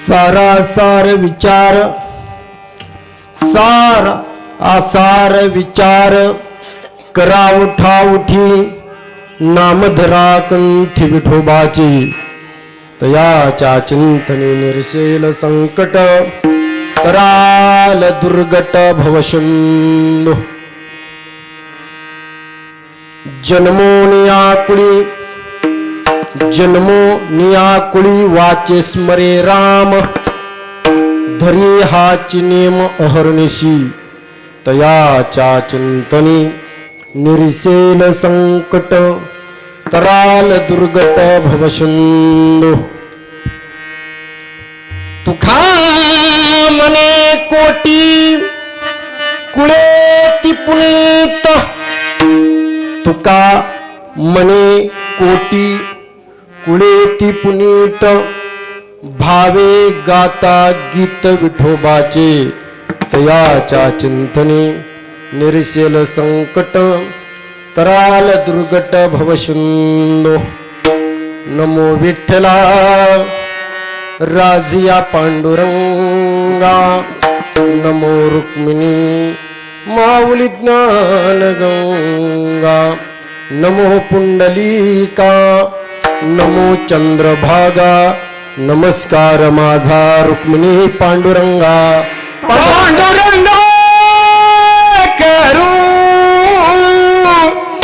सारासार विचार सार आसार विचार करा उठा उठी नामधरा कंठी विठोबाची तयाच्या चिंतने निर्शेल संकट तराल दुर्गट भवशुंदो जन्मो नियाकुळी वाचे स्मरे राम धरी हाची नेम अहर्निशी तयाच्या चिंतनी निरसेल संकट तराल दुर्गट भवशुंदो तुखा मने कोटी कुळे ती पुनीत तुका मने कोटी कुळेती पुनीत भावे गाता गीत विठोबाचे तयाच्या चिंतने निरसेल संकट तराल दुर्गट भवशुंदो नमो विठ्ठला राजिया पांडुरंगा नमो रुक्मिणी माऊली ज्ञान गंगा नमो पुंडलिका नमो चंद्रभागा नमस्कार माझा रुक्मिणी पांडुरंगा पांडुरंगा करू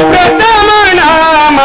प्रथम नाम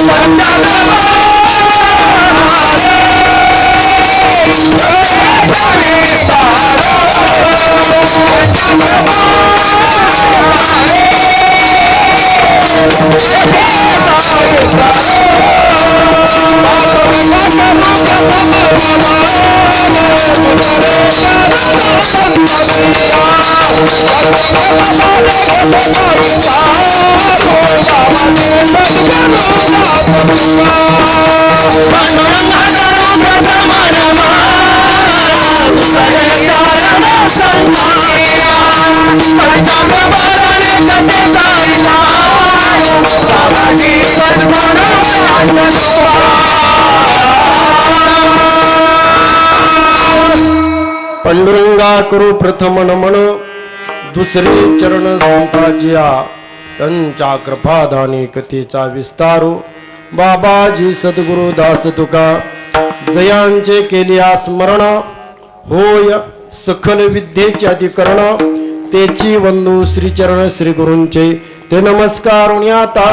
पांडुरंगा पांडुरंगा करू प्रथम नमन दुसरे चरण संताजिया त्यांच्या कृपादानी कथेचा विस्तारू बाबाजी सद्गुरु दास तुका जयांचे केलिया स्मरण होय सखल विद्येचे अधिकरण तेची वंदू श्रीचरण श्री गुरूंचे ते नमस्कार आता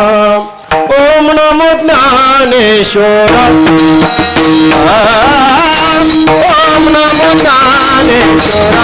ओम नमो ज्ञान ज्ञानेश्वर ओम नमो ज्ञानेश्वर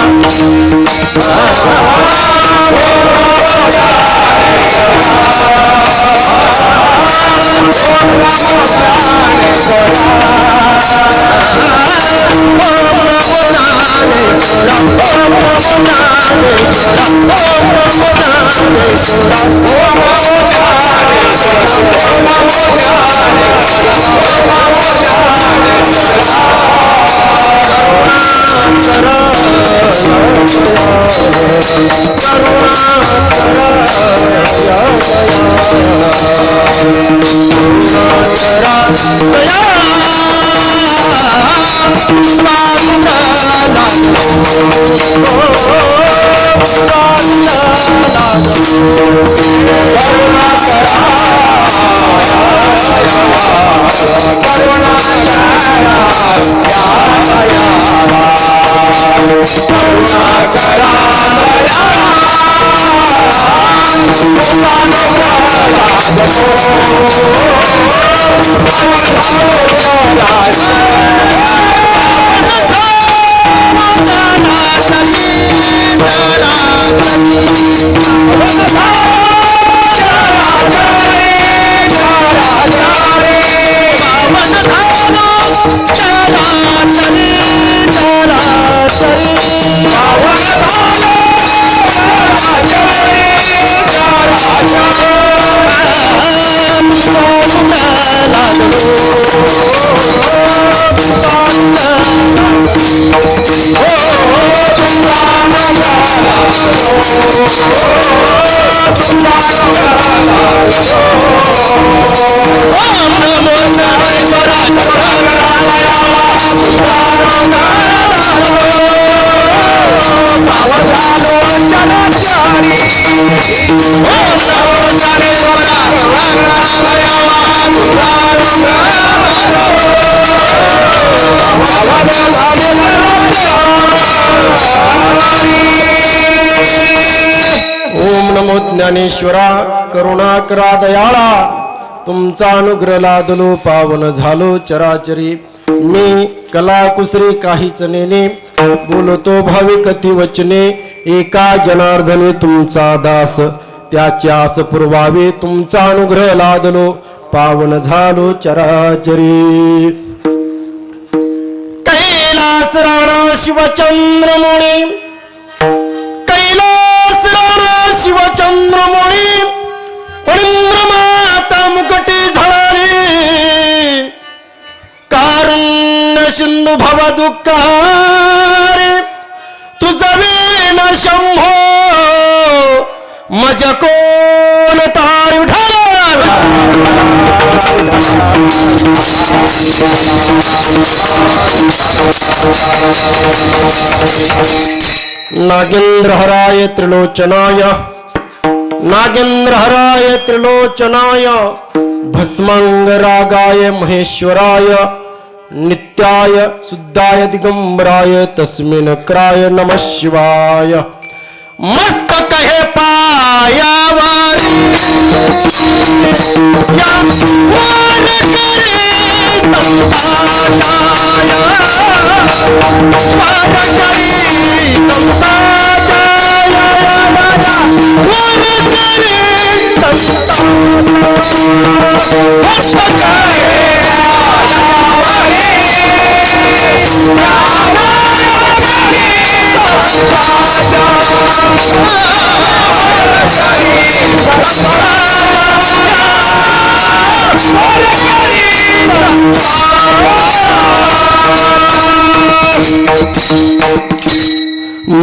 ज्ञानेश्वरा करुणा करा दयाळा तुमचा अनुग्रह लादलो पावन झालो चराचरी मी कला कुसरी काहीच नेने बोलतो भाविकती वचने एका जनार्दने तुमचा दास त्याची आस पुरवावे तुमचा अनुग्रह लादलो पावन झालो चराचरी कैलास राणा शिवचंद्रमुनी कैलास राणा शिवचंद्रमुनी फणींद्र माता मुकटी झळाली कारुण्य सिंधू भव दुःखारे तुझं वीण शंभो मज कोण तार नागेंद्र हराय त्रिलोचनाय नागेंद्र हराय त्रिलोचनाय भस्मांग रागाय महेश्वराय नित्याय शुद्धाय दिगंबराय तस्मिन् क्राय नमः शिवाय मस्तक हे पायावर या वर करे संताचाय वर करे संताचाय वर करे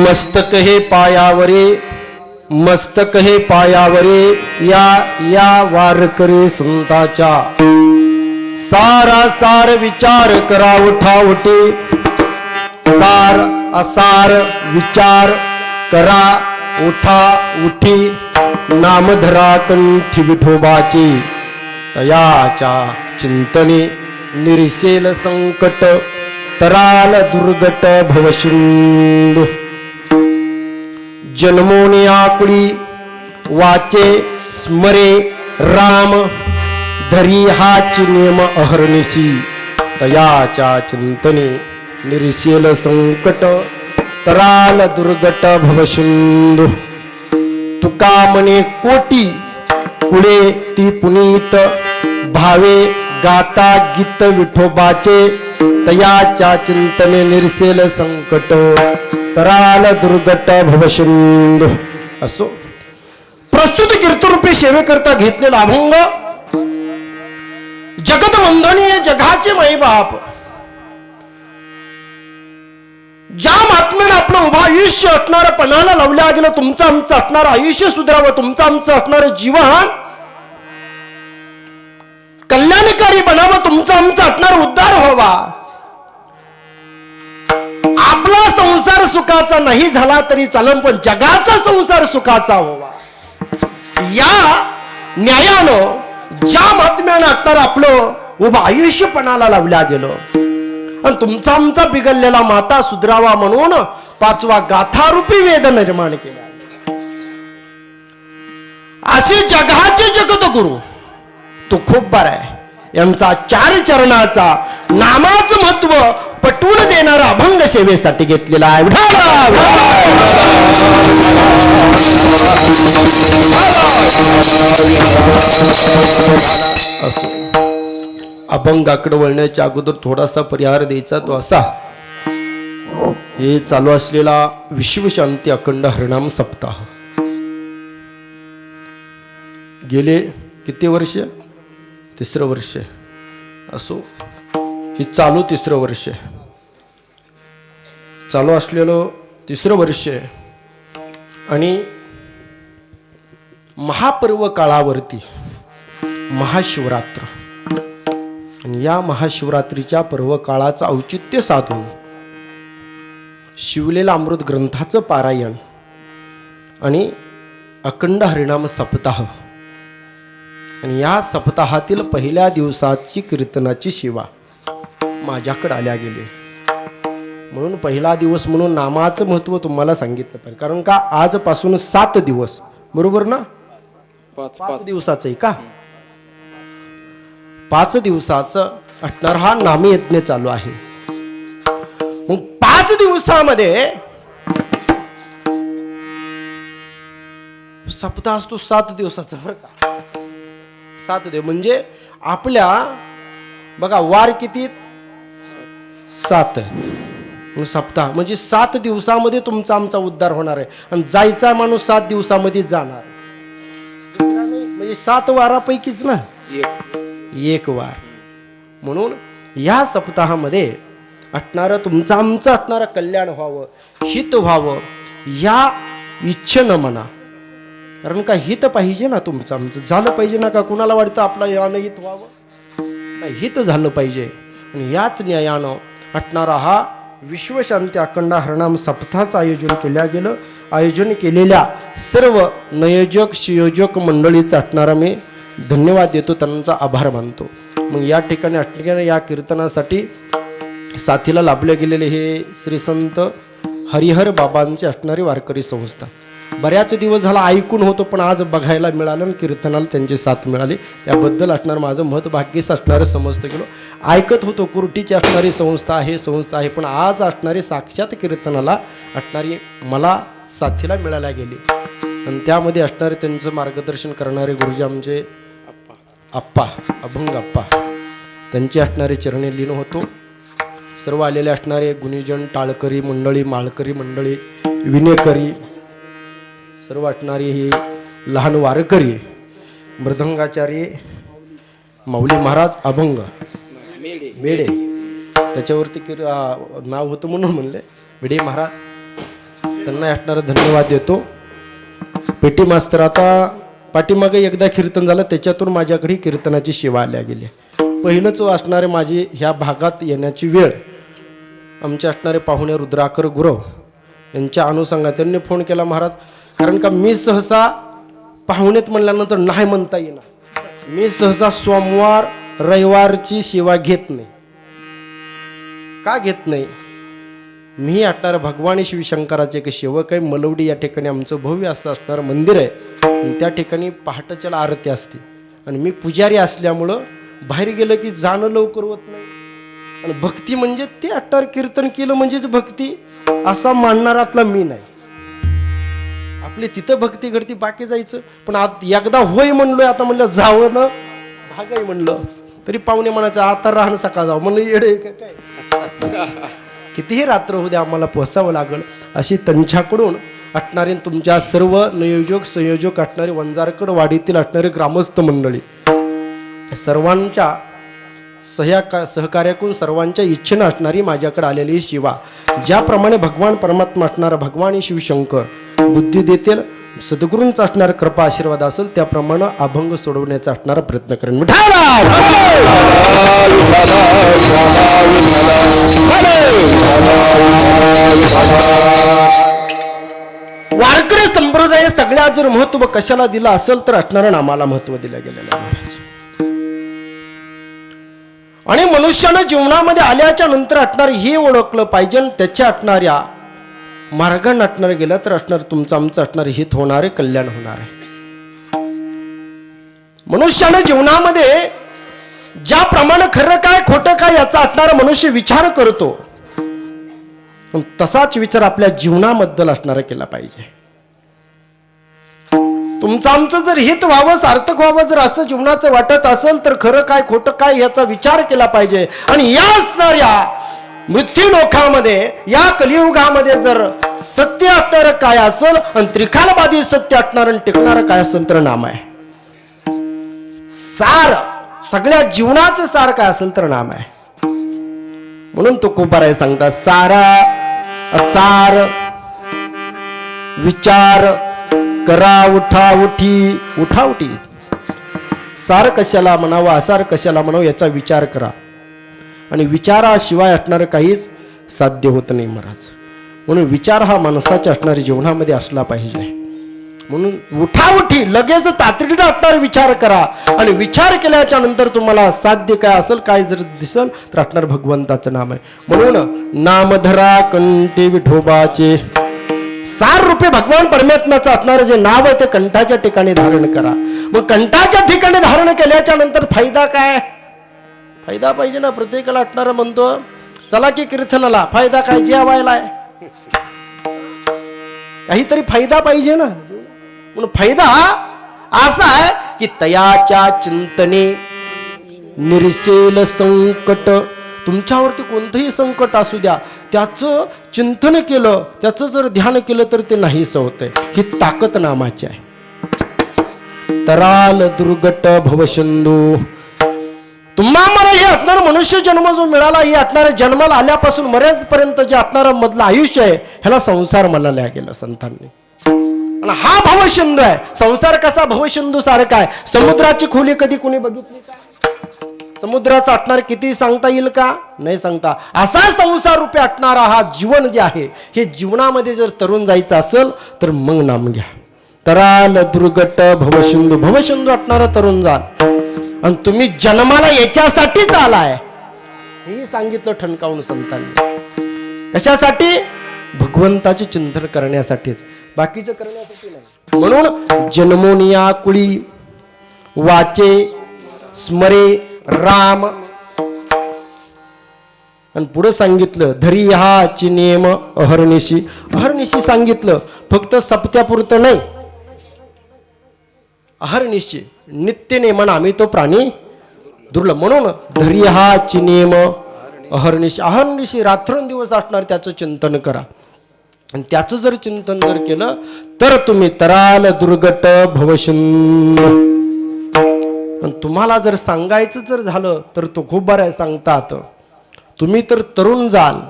मस्तक हे पायावरे मस्तक हे पायावरे या वारकरी संताच्या सारा सार विचार करा उठावटे सार असार विचार करा उठा उठी नामधरा कंठी विठोबाची तयाच्या चिंतने निरसेल संकट तराल दुर्गट भवसिंधू जन्मोनी आकुळी वाचे स्मरे राम धरी हाची नेम अहर्निशी तयाच्या चिंतने निरसेल संकट तराल दुर्गट भवसिंधू तुका म्हणे कोटी कुळे ती पुनीत भावे गाता गीत विठोबाचे तयाच्या चिंतने निरसेल संकट तराल दुर्गट भवसिंधू. असो प्रस्तुत कीर्तनरूपी सेवेकरता घेतलेला अभंग जगतवंदनीय जगाचे माईबाप ज्या महात्म्याने आपलं उभं आयुष्य असणारं पणाला लावल्या गेलं, तुमचं आमचं असणारं आयुष्य सुधारावं, तुमचं आमचं असणारं जीवन कल्याणकारी बनावं, तुमचं आमचं असणारा उद्धार व्हावा. आपला संसार सुखाचा नाही झाला तरी चालेल, पण जगाचा संसार सुखाचा व्हावा. या न्यायानं ज्या महात्म्यानं असणारं आपलं उभं आयुष्य पणाला लावल्या गेलं आणि तुमचा आमचा बिघडलेला माता सुधरावा म्हणून 5वा गाथारूपी वेद निर्माण केला. असे जगाचे जगद्गुरु तुकोबा यांचा 4 चरणाचा नामाचं महत्व पटवून देणारा अभंग सेवेसाठी घेतलेला आहे. असो अभंगाकडे वळण्याच्या अगोदर थोडासा परिहार द्यायचा तो असा, हे चालू असलेला विश्वशांती अखंड हरिनाम सप्ताह गेले किती वर्ष? 3रं वर्ष. असो हे चालू 3रं वर्ष, चालू असलेलं 3रं वर्ष आणि महापर्व काळावरती महाशिवरात्र आणि या महाशिवरात्रीच्या पर्व काळाचं औचित्य साधून शिवलेला अमृत ग्रंथाचं पारायण आणि अखंड हरिनाम सप्ताह आणि या सप्ताहातील पहिल्या दिवसाची कीर्तनाची सेवा माझ्याकडे आल्या गेली. म्हणून पहिला दिवस म्हणून नामाचं महत्व तुम्हाला सांगितलं पाहिजे. कारण का आजपासून 7 दिवस, बरोबर ना? 5 दिवसाचं आहे का? 5 दिवसाचं असणार हा नामी यज्ञ चालू आहे. मग 5 दिवसामध्ये सप्ताह असतो 7 दिवसाचा, बरं का? 7 दिवस म्हणजे आपल्या बघा वार किती? 7 आहेत. सप्ताह म्हणजे 7 दिवसामध्ये तुमचा आमचा उद्धार होणार आहे. आणि जायचा माणूस 7 दिवसामध्ये जाणार, म्हणजे 7 वारापैकीच ना एक वार. म्हणून या सप्ताहामध्ये असणारं तुमचं आमचं असणारं कल्याण व्हावं, हित व्हावं या इच्छेनं म्हणा. कारण का हित पाहिजे ना, तुमचं आमचं झालं पाहिजे ना. का कुणाला वाटतं आपलं यानं हित व्हावं? नाही, हित झालं पाहिजे. आणि याच न्यायानं असणारा हा विश्वशांती अखंड हरिनाम सप्ताहाचं आयोजन केल्या गेलं. आयोजन केलेल्या सर्व नियोजक संयोजक मंडळीचा असणारा मी धन्यवाद देतो, त्यांचा आभार मानतो. मग या ठिकाणी या कीर्तनासाठी साथीला लाभले गेलेले हे श्री संत हरिहर बाबांची असणारी वारकरी संस्था. बऱ्याच दिवस झाला ऐकून होतो, पण आज बघायला मिळालं आणि कीर्तनाला त्यांची साथ मिळाली. त्याबद्दल असणार माझं मत भाग्यच असणारं समजतं गेलो. ऐकत होतो कुर्टीची असणारी संस्था आहे, पण आज असणारी साक्षात कीर्तनाला असणारी मला साथीला मिळायला गेली. आणि त्यामध्ये असणारे त्यांचं मार्गदर्शन करणारे गुरुजी आमचे आप्पा अभंग आप्पा, त्यांची असणारे चरणी लीन होतो. सर्व आलेले असणारे गुणीजन, टाळकरी मंडळी, माळकरी मंडळी, विनेकरी, सर्व असणारी ही लहान वारकरी, मृदंगाचार्य माऊली महाराज अभंग मेडे, त्याच्यावरती नाव होतं म्हणून म्हणले मेडे महाराज, त्यांना असणारा धन्यवाद देतो. पेटी मास्तर आता पाठीमागे एकदा कीर्तन झालं, त्याच्यातून माझ्याकडे कीर्तनाची सेवा आल्या गेली. पहिलंच असणारे माझी ह्या भागात येण्याची वेळ आमचे असणारे पाहुणे रुद्राकर गुरव यांच्या अनुषंगाने त्यांनी फोन केला महाराज. कारण का मी सहसा पाहुणेत म्हणल्यानंतर नाही म्हणता येणार. मी सहसा सोमवार रविवारची सेवा घेत नाही. का घेत नाही? मी असणारं भगवान शिवशंकराचे एक सेवक आहे. मलवडी या ठिकाणी आमचं भव्य असं असणारं मंदिर आहे. आणि त्या ठिकाणी पहाटेच्याला आरती असते. आणि मी पुजारी असल्यामुळं बाहेर गेलं की जाणं लवकर होत नाही. आणि भक्ती म्हणजे ते अट्टार कीर्तन केलं म्हणजेच भक्ती असा मानणारातला मी नाही. आपली तिथं भक्ती घडती बाकी जायचं. पण एकदा होय म्हणलोय, आता म्हणलं जावं ना भागाई म्हणलं तरी पाहुणे म्हणायचं आता राहणं सकाळ जावं म्हणलं येडे काय. कितीही रात्र होऊ द्या आम्हाला पोचावं लागल अशी त्यांच्याकडून असणारे तुमच्या सर्व नियोजक संयोजक असणारे वंजारकड वाडीतील असणारे ग्रामस्थ मंडळी सर्वांच्या सहकार्याकडून सर्वांच्या इच्छेनं असणारी माझ्याकडे आलेली शिवा, ज्याप्रमाणे भगवान परमात्मा असणारा भगवान शिवशंकर बुद्धी देतील, सद्गुरूंचा असणारा कृपा आशीर्वाद असेल त्याप्रमाणे अभंग सोडवण्याचा असणारा प्रयत्न करेन. वारकरी संप्रदाय सगळ्या जर महत्व कशाला दिलं असेल तर असणाऱ्या नामाला महत्व दिलं गेलेलं महाराज. आणि मनुष्यानं जीवनामध्ये आल्याच्या नंतर असणार हे ओळखलं पाहिजे. त्याच्या असणाऱ्या मार्गाने असणार गेलं तर असणार तुमचं आमचं असणार हित होणार आहे, कल्याण होणार आहे. मनुष्यानं जीवनामध्ये ज्याप्रमाणे खरं काय खोटं काय याचा असणारा मनुष्य विचार करतो तसाच विचार आपल्या जीवनाबद्दल असणारा केला पाहिजे. तुमचं आमचं जर हित व्हावं सार्थक व्हावं जर असं जीवनाचं वाटत असेल तर खरं काय खोटं काय याचा विचार केला पाहिजे. आणि या असणाऱ्या मृत्यू लोकामध्ये या कलियुगामध्ये जर सत्य असणार काय असेल आणि त्रिकालबाधी सत्य असणार आणि टिकणार काय असेल तर नाम आहे. सार सगळ्या जीवनाचं सार काय असेल तर नाम आहे. म्हणून तो कुंभाराय सांगतात सारा असार विचार करा उठाउठी. सार कशाला म्हणावं असार कशाला म्हणावं याचा विचार करा. आणि विचाराशिवाय असणारं काहीच साध्य होत नाही महाराज. म्हणून विचार हा माणसाच्या असणाऱ्या जीवनामध्ये असला पाहिजे. म्हणून उठाउठी लगेच तातडीने असणार विचार करा. आणि विचार केल्याच्या नंतर तुम्हाला साध्य काय असेल काय जर दिसल तर असणार भगवंताचं नाम आहे. म्हणून नामधरा कंठी विठोबाचे सार रूपे भगवान परमात्म्याचं असणारं जे नाव आहे ते कंठाच्या ठिकाणी धारण करा. मग कंठाच्या ठिकाणी धारण केल्याच्या नंतर फायदा काय? फायदा पाहिजे ना. प्रत्येकाला असणारं म्हणतो चला की कीर्तनाला, फायदा काय? जेवायला काहीतरी फायदा पाहिजे ना. म्हणून फायदा असा आहे की तयाच्या चिंतने निरसेल संकट. तुमच्यावरती कोणतंही संकट असू द्या त्याचं चिंतन केलं त्याचं जर ध्यान केलं तर ते नाहीसं होतंय. ही ताकद नामाची आहे. तराल दुर्गट भवसिंधू. तुम्हा मला हे असणार मनुष्य जन्म जो मिळाला हे असणाऱ्या जन्माला आल्यापासून मरेपर्यंत जे असणारं मधलं आयुष्य आहे ह्याला संसार म्हणायला गेलं संतांनी. आणि हा भवसिंधू आहे. संसार कसा भवसिंधू सारखा आहे. समुद्राची खोली कधी कोणी बघितली का? समुद्राचा असणार किती सांगता येईल का? नाही सांगता. असा संसार रूपे असणारा हा जीवन जे आहे हे जीवनामध्ये जर तरुण जायचं असेल तर मग नाम घ्या. तराल दुर्गट भवसिंधू. भवसिंधू असणारा तरुण जाल. आणि तुम्ही जन्माला याच्यासाठीच आलाय हे सांगितलं ठणकावून संतांनी. कशासाठी? भगवंताचे चिंतन करण्यासाठीच, बाकीचं करण्यासाठी नाही. म्हणून जन्मोनिया कुळी वाचे स्मरे राम. आणि पुढे सांगितलं धरी हा चिनेम अहर्निशी. अहर्निशी सांगितलं फक्त सप्त्यापुरतं नाही. अहर्निशी नित्य नेमन आम्ही तो प्राणी दुर्लभ. म्हणून धरी हा चिनेम अहर्निशी. अहर्निशी रात्रंदिवस असणार त्याचं चिंतन करा. आणि त्याचं जर चिंतन जर केलं तर तुम्ही तराल दुर्गट भवसिंधू. आणि तुम्हाला जर सांगायचं जर झालं तर तो खूप बरं आहे सांगतात. तुम्ही तर तरुण जाल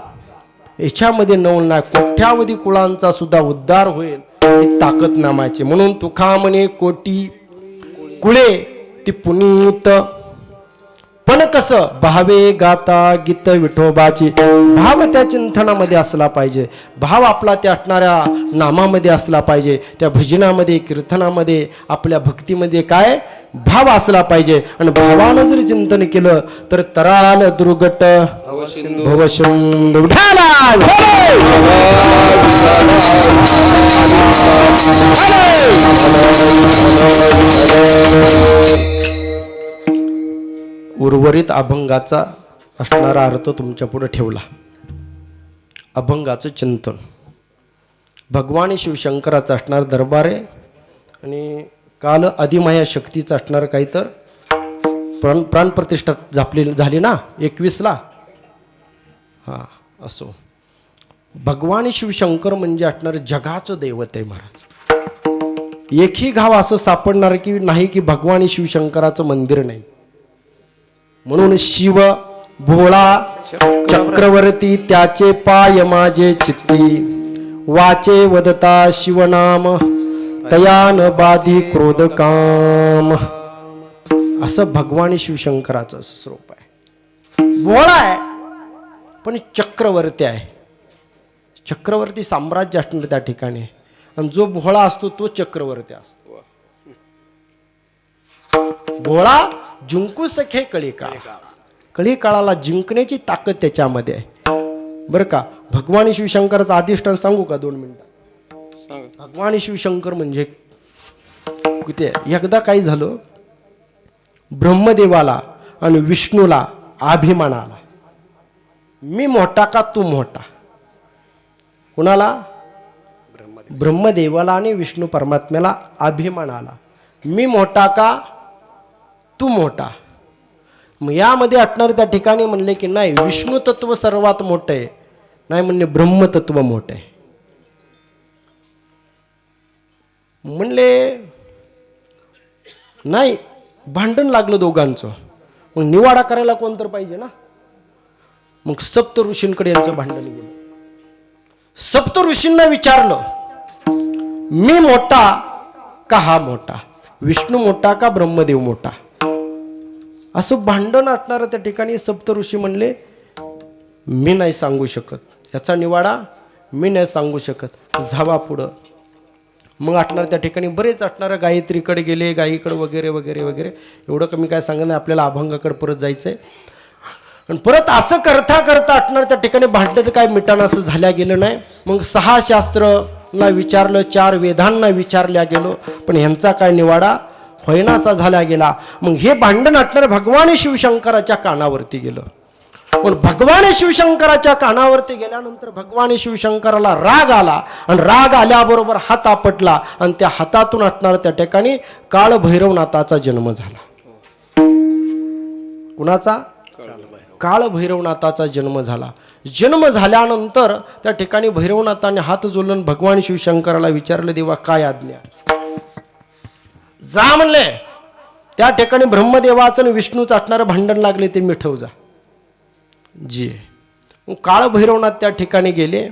याच्यामध्ये नवल नाही. कोट्यावधी कुळांचा सुद्धा उद्धार होईल ही ताकद नामाची. म्हणून तुका म्हणे कोटी कुळे ती पुनीत. पण कसं भावे गाता गीत विठोबाची. भाव त्या चिंतनामध्ये असला पाहिजे. भाव आपला त्या असणाऱ्या नामामध्ये असला पाहिजे. त्या भजनामध्ये कीर्तनामध्ये आपल्या भक्तीमध्ये काय भाव असला पाहिजे. आणि भावानं जर चिंतन केलं तर तराल दुर्गट भवसिंधू. उर्वरित अभंगाचा असणारा अर्थ तुमच्या पुढे ठेवला. अभंगाचं चिंतन भगवान शिवशंकराचं असणार दरबार आहे आणि काल अधिमाया शक्तीचं असणार काही तर प्राणप्रतिष्ठा झाली ना 21ला. हां असो. भगवान शिवशंकर म्हणजे असणार जगाचं दैवत आहे महाराज. एकही गाव असं सापडणार की नाही की भगवान शिवशंकराचं मंदिर नाही. म्हणून शिव भोळा चक्रवर्ती त्याचे पाय माझे चित्ती वाचे वदता शिवनाम तयान बाधी क्रोध काम. असं भगवान शिवशंकराचं स्वरूप आहे. भोळा आहे पण चक्रवर्ती आहे. चक्रवर्ती साम्राज्य असणार त्या ठिकाणी आणि जो भोळा असतो तो चक्रवर्ती असतो. भोळा जिंकू सखे कळी काळ. कळी काळाला जिंकण्याची ताकद त्याच्यामध्ये आहे बरं का. भगवान शिवशंकराचं अधिष्ठान सांगू का 2 मिनिटात. भगवान शिवशंकर म्हणजे किती. एकदा काय झालं ब्रह्मदेवाला आणि विष्णूला अभिमान आला. मी मोठा का तू मोठा. कुणाला. ब्रह्मदेवाला आणि विष्णू परमात्म्याला अभिमान आला. मी मोठा का तू मोठा. मग यामध्ये असणार त्या ठिकाणी म्हणले की नाही विष्णू तत्व सर्वात मोठं आहे. नाही म्हणले ब्रह्मतत्व मोठं आहे. म्हणले नाही भांडण लागलं दोघांचं. मग निवाडा करायला कोण तर पाहिजे ना. मग सप्त ऋषींकडे यांचं भांडण गेलं. सप्त ऋषींना विचारलं मी मोठा का हा मोठा. विष्णू मोठा का ब्रह्मदेव मोठा. असं भांडण असणारं त्या ठिकाणी सप्त ऋषी म्हणले मी नाही सांगू शकत. याचा निवाडा मी नाही सांगू शकत. जावा पुढं. मग असणार त्या ठिकाणी बरेच असणारं गायत्रीकडे गेले गायीकडे वगैरे वगैरे वगैरे. एवढं कमी काय सांगत नाही आपल्याला अभंगाकडे परत जायचंय. आणि परत असं करता करता असणार त्या ठिकाणी भांडण काय मिटाणं असं झाल्या गेलं नाही. मग 6 शास्त्रना विचारलं 4 वेदांना विचारल्या गेलो पण ह्यांचा काय निवाडा होईनासा झाला गेला. मग हे भांडण असणार भगवान शिवशंकराच्या कानावरती गेलं. पण भगवान शिवशंकराच्या कानावरती गेल्यानंतर भगवान शिवशंकराला राग आला आणि राग आल्याबरोबर हात आपटला आणि त्या हातातून असणार त्या ठिकाणी काळ भैरवनाथाचा जन्म झाला. कुणाचा. काळ भैरवनाथाचा जन्म झाला. जन्म झाल्यानंतर त्या ठिकाणी भैरवनाथाने हात जोडून भगवान शिवशंकराला विचारलं देवा काय आज्ञा. जा म्हणले. त्या ठिकाणी ब्रह्मदेवाचं आणि विष्णूचं असणारं भांडण लागले ते मिठव जा जी. काळ भैरवनाथ त्या ठिकाणी गेले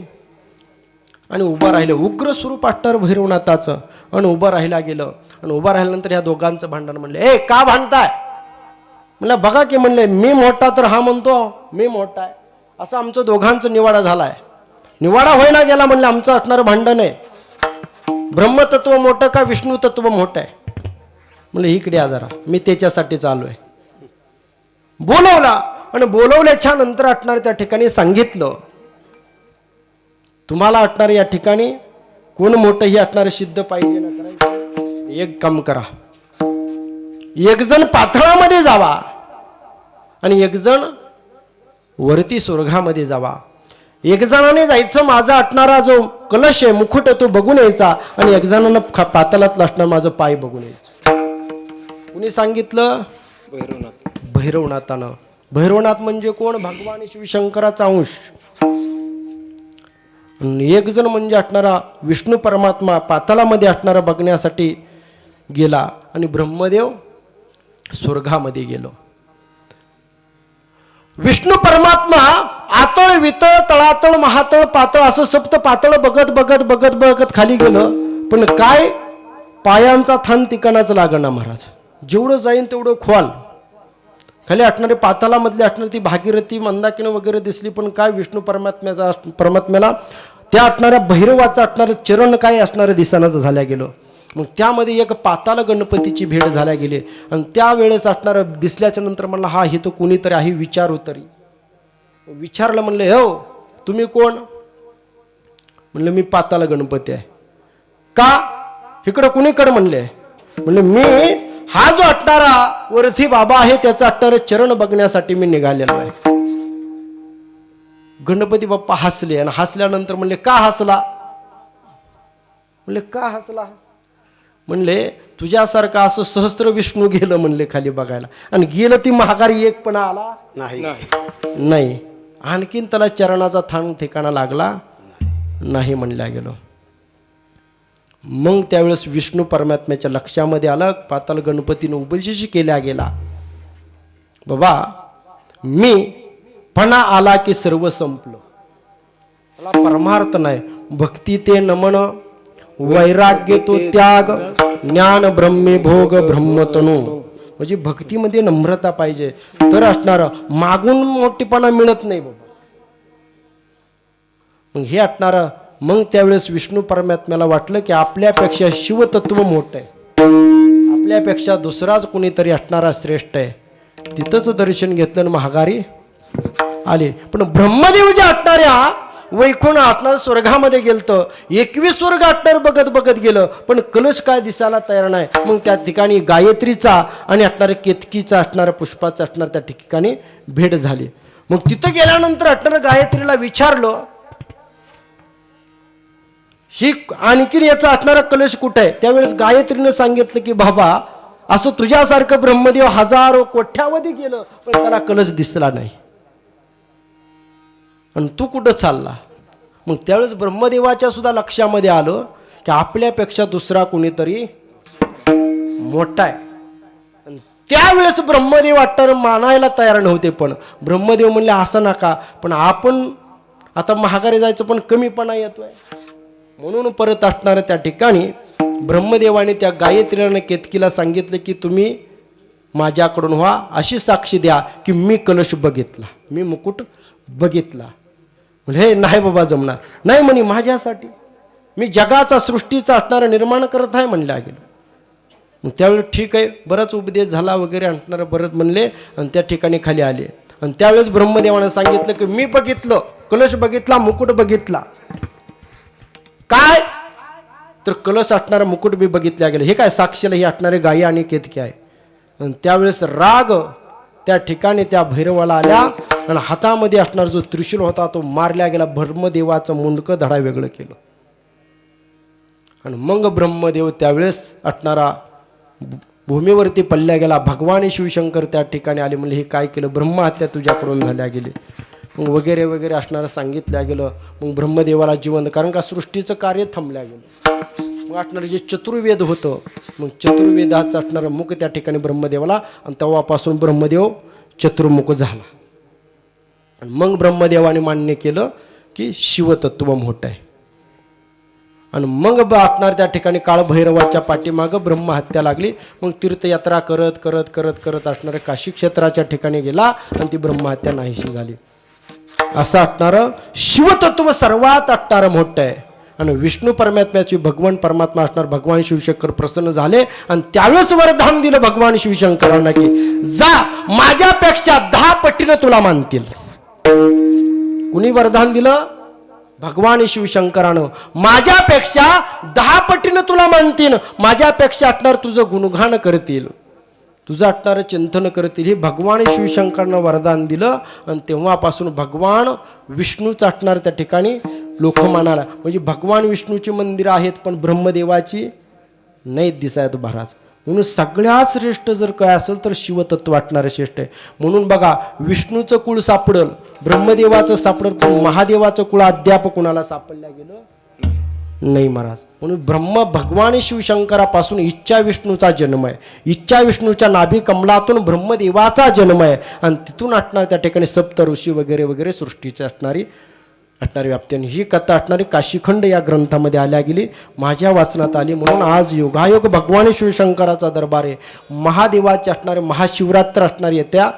आणि उभं राहिले. उग्र स्वरूप असणार भैरवनाथाचं आणि उभं राहिला गेलं. आणि उभं राहिल्यानंतर ह्या दोघांचं भांडण म्हणले ए का भांडताय. म्हणलं बघा की म्हणले मी मोठा तर हा म्हणतो मी मोठा आहे. असं आमचं दोघांचं निवाडा झालाय. निवाडा होईना गेला म्हणले आमचं असणारं भांडण आहे. ब्रह्मतत्व मोठं का विष्णू तत्व मोठं आहे. म्हणलं इकडे या जरा मी त्याच्यासाठी चालू आहे. बोलवला आणि बोलवल्याच्या नंतर असणार त्या ठिकाणी सांगितलं तुम्हाला असणार या ठिकाणी कोण मोठं हे असणार सिद्ध पाहिजे ना करायचं. एक काम करा. एक जण पाथळामध्ये जावा आणि एक जण वरती स्वर्गामध्ये जावा. एक जणाने जायचं माझा असणारा जो कलश आहे मुकुट तो बघून यायचा आणि एक जणांना पाताळात असणार माझं पाय बघून यायचं. कुणी सांगितलं. भैरवनाथानं. भैरवनाथ म्हणजे कोण भगवान शिवशंकराचा अंश. एक जण म्हणजे असणारा विष्णू परमात्मा पाताळामध्ये असणारा बघण्यासाठी गेला आणि ब्रह्मदेव स्वर्गामध्ये गेलो. विष्णू परमात्मा आतळ वितळ तळातळ महातळ पातळ असं सप्त पातळ बघत बघत बघत बघत खाली गेलं. पण काय पायांचा थान ठिकाणाच लागणार महाराज. जेवढं जाईन तेवढं खोल. खाली असणारे पाताळामधली असणारी ती भागीरथी मंदाकिनी वगैरे दिसली पण काय विष्णू परमात्म्याला त्या असणाऱ्या भैरवाचं असणारं चरण काय असणारं दिसनाचं झाल्या गेलं. मग त्यामध्ये एक पाताळ गणपतीची भेट झाल्या गेली आणि त्यावेळेस असणारं दिसल्याच्या नंतर म्हणलं हा हे तर कुणीतरी आहे विचारू तरी. विचारलं म्हणलं हो तुम्ही कोण. म्हणलं मी पाताळ गणपती आहे. का इकडं कुणीकडं म्हणले. म्हणलं मी हा जो अटणारा वरती बाबा आहे त्याचा अटणारे चरण बघण्यासाठी मी निघालेलो आहे. गणपती बाप्पा हसले आणि हसल्यानंतर म्हणले का हसला? म्हणले का हसला? म्हणले तुझ्यासारखा असं सहस्त्र विष्णू गेलं म्हणले खाली बघायला, आणि गेलं ती महागारी एक पण आला नाही. आणखीन त्याला चरणाचा थान ठिकाणा लागला नाही म्हणल्या गेलो. मग त्यावेळेस विष्णू परमात्म्याच्या लक्षामध्ये आलं. पाताल गणपतीनं उपदेश केला गेला, बाबा मी पणा आला की सर्व संपलं. मला परमार्थ नाही. भक्ती ते नमन, वैराग्य तो त्याग, ज्ञान ब्रह्मे भोग ब्रह्मतनु. म्हणजे भक्तीमध्ये नम्रता पाहिजे तर असणार, मागून मोठेपणा मिळत नाही बाबा. मग हे असणार. मग त्यावेळेस विष्णू परमात्म्याला वाटलं की आपल्यापेक्षा शिवतत्व मोठं आहे, आपल्यापेक्षा दुसराच कोणीतरी असणारा श्रेष्ठ आहे. तिथंच दर्शन घेतलं आणि महागारी आले. पण ब्रह्मदेव जे असणाऱ्या वैकुंठ असणार स्वर्गामध्ये गेलतं. 21 स्वर्ग असणार बघत बघत गेलं, पण कलश काय दिसायला तयार नाही. मग त्या ठिकाणी गायत्रीचा आणि असणाऱ्या केतकीचा असणाऱ्या पुष्पाचा असणार त्या ठिकाणी भेट झाली. मग तिथं गेल्यानंतर असणाऱ्या गायत्रीला विचारलं ही आणखीन याचा असणारा कलश कुठे आहे? त्यावेळेस गायत्रीने सांगितलं की बाबा असं तुझ्यासारखं ब्रह्मदेव हजारो कोट्यावधी गेलं पण त्याला कलश दिसला नाही, आणि तू कुठं चालला? मग त्यावेळेस ब्रह्मदेवाच्या सुद्धा लक्षामध्ये आलं की आपल्यापेक्षा दुसरा कोणीतरी मोठा आहे. त्यावेळेस ब्रह्मदेव वाटणार मानायला तयार नव्हते. पण ब्रह्मदेव म्हणले असं नका, पण आपण आता महागारी जायचं पण कमीपणा येतोय. म्हणून परत असणार त्या ठिकाणी ब्रह्मदेवाने त्या गायत्रीला केतकीला सांगितलं की तुम्ही माझ्याकडून व्हा, अशी साक्षी द्या की मी कलश बघितला, मी मुकुट बघितला. म्हणजे हे नाही बाबा जमणार. नाही म्हणे माझ्यासाठी मी जगाचा सृष्टीचा असणारा निर्माण करत आहे म्हणल्या गेलं. मग त्यावेळेस ठीक आहे, बराच उपदेश झाला वगैरे असणारं बरंच म्हणले आणि त्या ठिकाणी खाली आले. आणि त्यावेळेस ब्रह्मदेवाने सांगितलं की मी बघितलं, कलश बघितला, मुकुट बघितला. काय तर कलश असणारा मुकुट बी बघितल्या गेलं. हे काय साक्षीला ही असणारे गायी आणि केतकी आहे. आणि त्यावेळेस राग त्या ठिकाणी त्या भैरवाला आल्या आणि हातामध्ये असणारा जो त्रिशूल होता तो मारल्या गेला. ब्रह्मदेवाचं मुंडकं धडा वेगळं केलं. आणि मग ब्रह्मदेव त्यावेळेस असणारा भूमीवरती पडल्या गेला. भगवान शिवशंकर त्या ठिकाणी आले. म्हणजे हे काय केलं? ब्रह्महत्या तुझ्याकडून झाल्या गेली मग वगैरे वगैरे असणारं सांगितल्या गेलं. मग ब्रह्मदेवाला जिवंत, कारण का सृष्टीचं कार्य थांबल्या गेलं. मग असणारं जे चतुर्वेद होतं, मग चतुर्वेदाचं असणारं मुख त्या ठिकाणी ब्रह्मदेवाला, आणि तेव्हापासून ब्रह्मदेव चतुर्मुख झाला. आणि मग ब्रह्मदेवाने मान्य केलं की शिवतत्व मोठं आहे. आणि मग असणार त्या ठिकाणी काळभैरवाच्या पाठीमागं ब्रह्महत्या लागली. मग तीर्थयात्रा करत करत करत करत असणाऱ्या काशी क्षेत्राच्या ठिकाणी गेला आणि ती ब्रह्महत्या नाहीशी झाली. असं असणारं शिवतत्व सर्वात असणारं मोठं आहे. आणि विष्णू परमात्म्याची भगवान परमात्मा असणार भगवान शिवशंकर प्रसन्न झाले आणि त्यावेळेस वरदान दिलं भगवान शिवशंकरांना की जा, माझ्यापेक्षा 10 पटीनं तुला मानतील. कुणी वरदान दिलं? भगवान शिवशंकरानं. माझ्यापेक्षा 10 पटीनं तुला मानतील, माझ्यापेक्षा असणार तुझं गुणगान करतील, तुझं असणारं चिंतन करतील. हे भगवान शिवशंकरानं वरदान दिलं. आणि तेव्हापासून भगवान विष्णूचं असणार त्या ठिकाणी लोक मानाला. म्हणजे भगवान विष्णूची मंदिरं आहेत पण ब्रह्मदेवाची नाही दिसायत महाराज. म्हणून सगळ्यात श्रेष्ठ जर काय असेल तर शिवतत्व वाटणारं श्रेष्ठ आहे. म्हणून बघा, विष्णूचं कुळ सापडल, ब्रह्मदेवाचं सापडल, पण महादेवाचं कुळ अद्याप कुणाला सापडल्या गेलं नाही महाराज. म्हणून भगवान शिवशंकरापासून इच्छा विष्णूचा जन्म आहे. इच्छा विष्णूच्या नाभी कमलातून ब्रह्मदेवाचा जन्म आहे. आणि तिथून असणार त्या ठिकाणी सप्त ऋषी वगैरे वगैरे सृष्टीची असणारी व्याप्ती. आणि ही कथा असणारी काशीखंड या ग्रंथामध्ये आल्या गेली, माझ्या वाचनात आली. म्हणून आज योगायोग भगवान शिवशंकराचा दरबार आहे. महादेवाचे असणारे महाशिवरात्र असणारी येत्या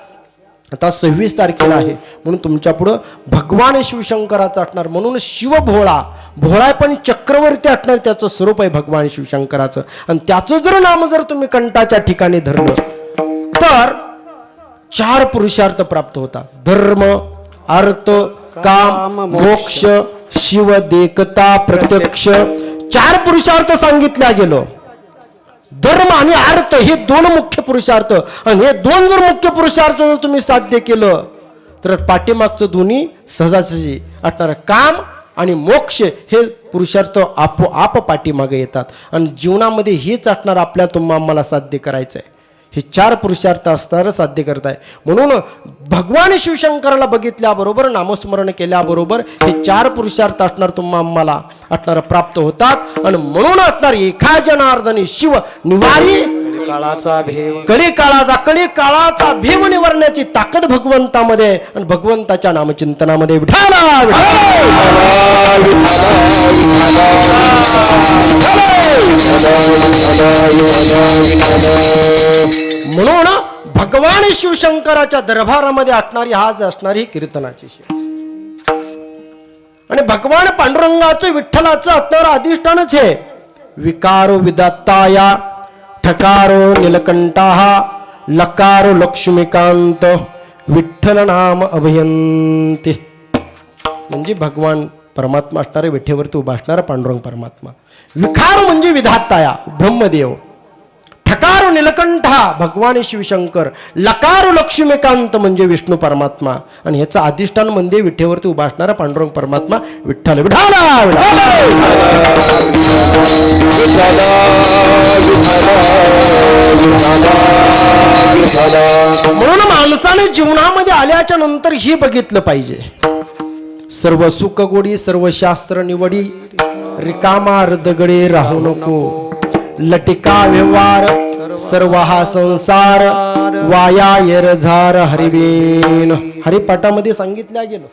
आता 26 तारखेला आहे. म्हणून तुमच्या पुढं भगवान शिवशंकराचा असणार. म्हणून शिव भोळा, भोळा पण चक्रवर्ती असणार, त्याचं स्वरूप आहे भगवान शिवशंकराचं. आणि त्याचं जर नाम जर तुम्ही कंठाच्या ठिकाणी धरलं तर 4 पुरुषार्थ प्राप्त होतात. धर्म, अर्थ, काम, मोक्ष, शिव देखता, प्रत्यक्ष. 4 पुरुषार्थ सांगितल्या गेलो. धर्म आणि अर्थ हे दोन मुख्य पुरुषार्थ, आणि हे दोन जर मुख्य पुरुषार्थ जर तुम्ही साध्य केलं तर पाठीमागचं दोन्ही सहजासहजी असणारं काम आणि मोक्ष हे पुरुषार्थ आपोआप पाठीमागे येतात. आणि जीवनामध्ये हेच असणार आपल्या आम्हाला साध्य करायचं आहे. हे चार पुरुषार्थ असणार साध्य करत आहे. म्हणून भगवान शिवशंकराला बघितल्याबरोबर नामस्मरण केल्याबरोबर हे चार पुरुषार्थ असणार आम्हाला असणार प्राप्त होतात. आणि म्हणून असणार एका जनार्दनी शिव निवारी कळी काळाचा भेव निवारण्याची ताकद भगवंतामध्ये आणि भगवंताच्या नामचिंतनामध्ये विठाला. म्हणून भगवान शिवशंकराच्या दरबारामध्ये असणारी आज असणारी कीर्तनाची आणि भगवान पांडुरंगाचं विठ्ठलाचं असणारं अधिष्ठानच आहे. विकारो विदात्ताया ठकारो नीलकंठा लकारो लक्ष्मीकांत विठ्ठल नाम अभयंती. म्हणजे भगवान परमात्मा असणारे विठ्ठेवरती उभा असणारा पांडुरंग परमात्मा. विकार म्हणजे विधाताया ब्रह्मदेव, ठकारो नीलकंठा भगवान शिवशंकर, लकारो लक्ष्मीकांत म्हणजे विष्णू परमात्मा. आणि याचं अधिष्ठान म्हणजे विठ्ठेवरती उभा असणारा पांडुरंग परमात्मा विठ्ठल. विठाला म्हणून माणसाने जीवनामध्ये आल्याच्या नंतर ही बघितलं पाहिजे, सर्व सुख गोडी सर्व शास्त्र निवडी, रिकामा अर्धगडे राहू नको, लटिका व्यवहार सर्व हा संसार, वाया येरझार हरिबेन. हरिपाठामध्ये सांगितल्या गेलं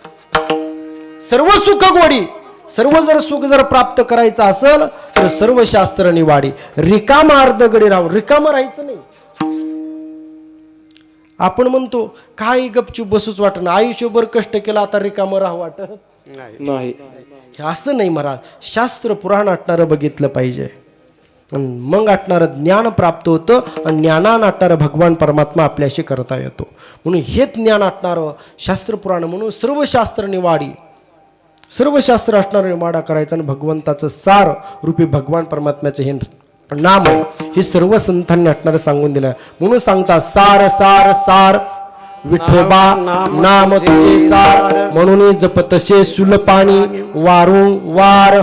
सर्व सुख गोडी, सर्व जर सुख जर प्राप्त करायचं असेल तर सर्व शास्त्र निवाडी, रिकामा अर्धगडे राहू. रिकामा राहायचं नाही. आपण म्हणतो काही गपचूप बसूच वाटत, आयुष्यभर कष्ट केला आता रिकामं राहू वाटत नाही. असं नाही महाराज. शास्त्र पुराण असणारं बघितलं पाहिजे, मग असणारं ज्ञान प्राप्त होतं आणि ज्ञानानं असणारं भगवान परमात्मा आपल्याशी करता येतो. म्हणून हे ज्ञान असणारं शास्त्र पुराण. म्हणून सर्व शास्त्र निवाडी, सर्व शास्त्र असणारं निवाडा करायचं आणि भगवंताचं सार रूपी भगवान परमात्म्याचं हे नाम आहे. हे सर्व संतांनी असणारं सांगून दिलं. म्हणून सांगतात सार सार सार विठोबा नाम तुझे सार, म्हणून जपतसे सुलपाणी वारंवार.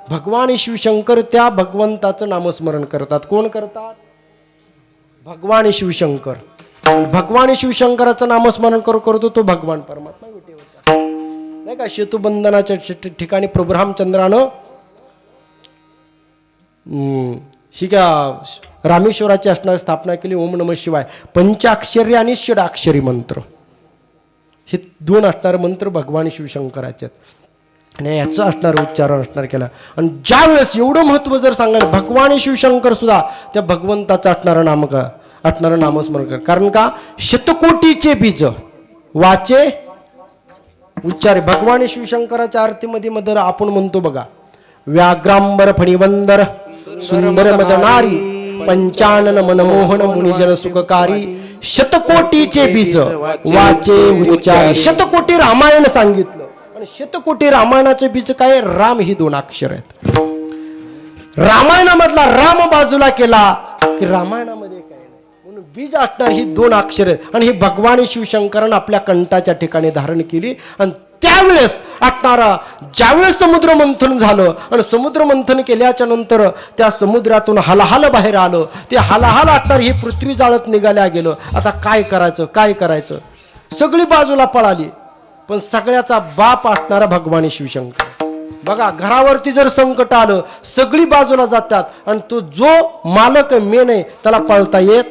भगवान शिवशंकर त्या भगवंताचं नामस्मरण करतात. कोण करतात? भगवान शिवशंकर. भगवान शिवशंकराचं नामस्मरण करतो तो भगवान परमात्मा विठेवर. नाही का सेतुबंधनाच्या ठिकाणी प्रभू रामचंद्रानं ही का रामेश्वराची असणारी स्थापना केली. ओम नमः शिवाय पंचाक्षरी आणि षडाक्षरी मंत्र, हे दोन असणारे मंत्र भगवान शिवशंकराचे आणि याचं असणारं उच्चारण असणार केलं. आणि ज्यावेळेस एवढं महत्व जर सांगायला भगवान शिवशंकर सुद्धा त्या भगवंताचं असणारं नामस्मरण कर. कारण का शतकोटीचे बीज वाचे उच्चारे. भगवान शिवशंकराच्या आरतीमध्ये मदर आपण म्हणतो बघा, व्याघ्रांबर फणिवंदर सुंदर मदनारी पंचानन मनमोहन मुनिजन सुखकारी, शतकोटीचे बीज वाचे उच्चारे. शतकोटी रामायण सांगितलं आणि शतकोटी रामायणाचे बीज काय? राम ही दोन अक्षर आहेत. रामायणामधला राम बाजूला केला की रामायणामध्ये काय नाही, म्हणून बीज असणार ही दोन अक्षर आहेत. आणि हे भगवान शिवशंकरानं आपल्या कंठाच्या ठिकाणी धारण केली. आणि त्यावेळेस असणारा ज्यावेळेस समुद्र मंथन झालं आणि समुद्र मंथन केल्याच्या नंतर त्या समुद्रातून हलाहल बाहेर आलं. ते हलाहल असणार ही पृथ्वी जाळत निघाल्या गेलं. आता काय करायचं? सगळी बाजूला पळाली. पण सगळ्याचा बाप असणारा भगवान शिवशंकर. बघा घरावरती जर संकट आलं सगळी बाजूला जातात आणि तो जो मालक मेन आहे त्याला पळता येत,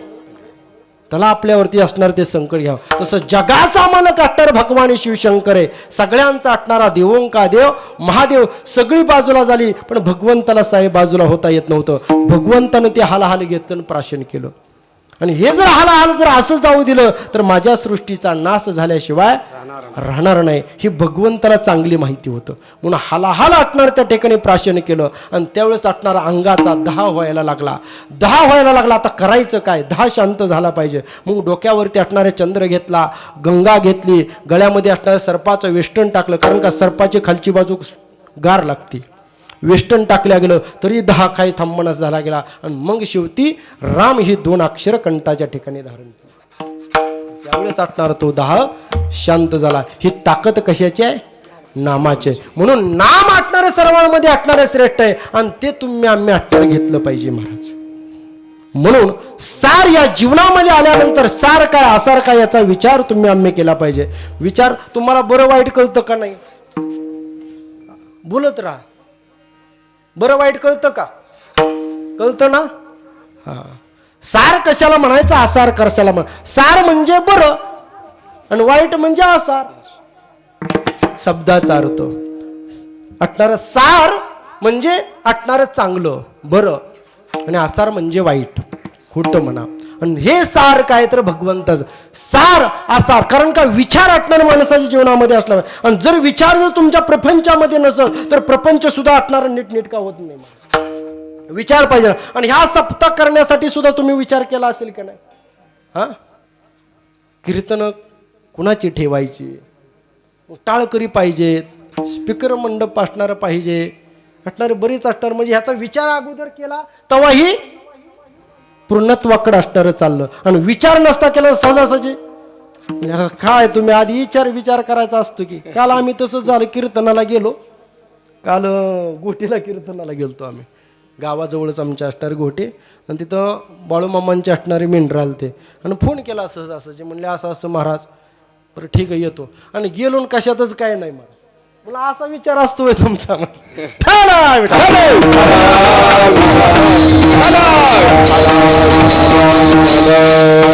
त्याला आपल्यावरती असणार ते संकट घ्यावं. तसं जगाचा मालक असणार भगवान शिवशंकर आहे. सगळ्यांचा असणारा देवोंका देव महादेव. सगळी बाजूला झाली पण भगवंताला साहेब बाजूला होता येत नव्हतं. भगवंतानं ते हालाहाल घेतलं आणि प्राशन केलं. आणि हे जर हालाहाल जर असं जाऊ दिलं तर माझ्या सृष्टीचा नाश झाल्याशिवाय राहणार नाही. ही भगवंताला चांगली माहिती होतं. म्हणून हालाहाल असणार त्या ठिकाणी प्राशन केलं. आणि त्यावेळेस असणारा अंगाचा 10 व्हायला लागला. आता करायचं काय? 10 शांत झाला पाहिजे. मग डोक्यावरती असणारे चंद्र घेतला, गंगा घेतली, गळ्यामध्ये असणाऱ्या सर्पाचं वेष्टन टाकलं. कारण का सर्पाची खालची बाजू गार लागते. वेस्टर्न टाकल्या गेलं तरी 10 काही थांबणस झाला गेला. आणि मग शेवटी राम ही 2 अक्षर कंठाच्या ठिकाणी धारण केली. त्यावेळेस आटणारा तो 10 शांत झाला. ही ताकद कशाची आहे? नामाचे. म्हणून नाम आटणारे सर्वांमध्ये आटणारे श्रेष्ठ आहे आणि ते तुम्ही आम्ही आटणार घेतलं पाहिजे महाराज. म्हणून सार या जीवनामध्ये आल्यानंतर सार काय आसार काय याचा विचार तुम्ही आम्ही केला पाहिजे. विचार तुम्हाला बरं वाईट कळतं का नाही? बोलत राहा. बरं वाईट कळतं का? कळतं ना? हा. सार कशाला म्हणायचं, आसार कशाला सार म्हणजे बरं आणि वाईट म्हणजे आसार. शब्दाचा अर्थ आटणारं सार म्हणजे आटणारं चांगलं बरं आणि आसार म्हणजे वाईट खोटं म्हणा. आणि हे सार काय तर भगवंताच सार आसार. कारण का विचार आटणाऱ्या माणसाच्या जीवनामध्ये असला आणि जर विचार जर तुमच्या प्रपंचामध्ये नसेल तर प्रपंच सुद्धा आटणारा नीटनेटका होत नाही. विचार पाहिजे. आणि ह्या सप्ताह करण्यासाठी सुद्धा तुम्ही विचार केला असेल का नाही? हा कीर्तन कुणाची ठेवायची? टाळकरी पाहिजेत, स्पीकर मंडप असणारं पाहिजे. असणारे बरीच असणार म्हणजे ह्याचा विचार अगोदर केला तेव्हाही पूर्णत्वाकडे असणारं चाललं. आणि विचार नसता केला सहजासहजी काय तुम्ही आधी विचार करायचा असतो की. काल आम्ही तसंच झालं कीर्तनाला गेलो. काल गोटीला कीर्तनाला गेलतो आम्ही. गावाजवळच आमच्या असणारे गोटे आणि तिथं बाळूमामांचे असणारे मेंढर आलते आणि फोन केला सहजासहजी. म्हणले असं असं महाराज. बरं ठीक आहे येतो. आणि गेलो कशातच काय नाही मला असा विचार असतोय तुमचा.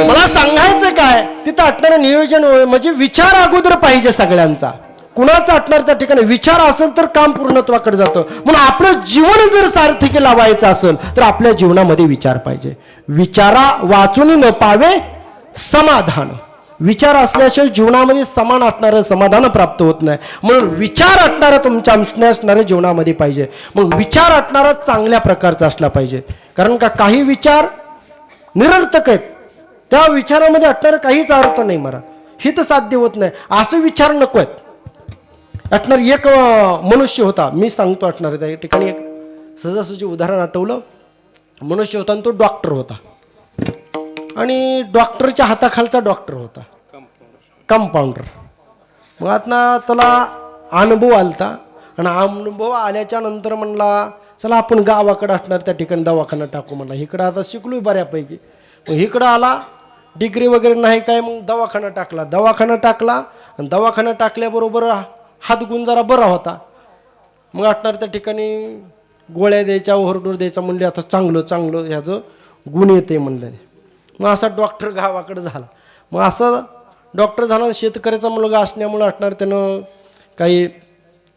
मला सांगायचं काय तिथं आटणारं नियोजन म्हणजे विचार अगोदर पाहिजे सगळ्यांचा. कुणाचा आटणार त्या ठिकाणी विचार असेल तर काम पूर्णत्वाकडे जातं. म्हणून आपलं जीवन जर सार्थकी लावायचं असेल तर आपल्या जीवनामध्ये विचार पाहिजे. विचारा वाचून न पावे समाधान. विचार असल्याशिवाय जीवनामध्ये समान असणारं समाधान प्राप्त होत नाही. म्हणून विचार असणारा तुमच्या असणाऱ्या जीवनामध्ये पाहिजे. मग विचार असणारा चांगल्या प्रकारचा असला पाहिजे. कारण का काही विचार निरर्थक आहेत. त्या विचारामध्ये असणारा काहीच अर्थ नाही. मला हित साध्य होत नाही असं विचार नको आहेत. असणार एक मनुष्य होता. मी सांगतो असणार त्या ठिकाणी एक सहजासहजी उदाहरण आठवलं. मनुष्य होता आणि तो डॉक्टर होता आणि डॉक्टरच्या हाताखालचा डॉक्टर होता कंपाऊंडर. मग आता त्याला अनुभव आलता आणि अनुभव आल्याच्या नंतर म्हणला चला आपण गावाकडे असणार त्या ठिकाणी दवाखाना टाकू. म्हणला इकडं आता शिकलोय बऱ्यापैकी. मग इकडं आला डिग्री वगैरे नाही काय. मग दवाखाना टाकला आणि दवाखाना टाकल्याबरोबर हातगुण जरा बरा होता. मग असणार त्या ठिकाणी गोळ्या द्यायच्या ओव्हरडोस द्यायचा म्हणले आता चांगलं ह्याचं गुण येते म्हणलं. मग असा डॉक्टर गावाकडे झाला. मग असं डॉक्टर झाला. शेतकऱ्याचा मुलगा असल्यामुळं असणार त्यानं काही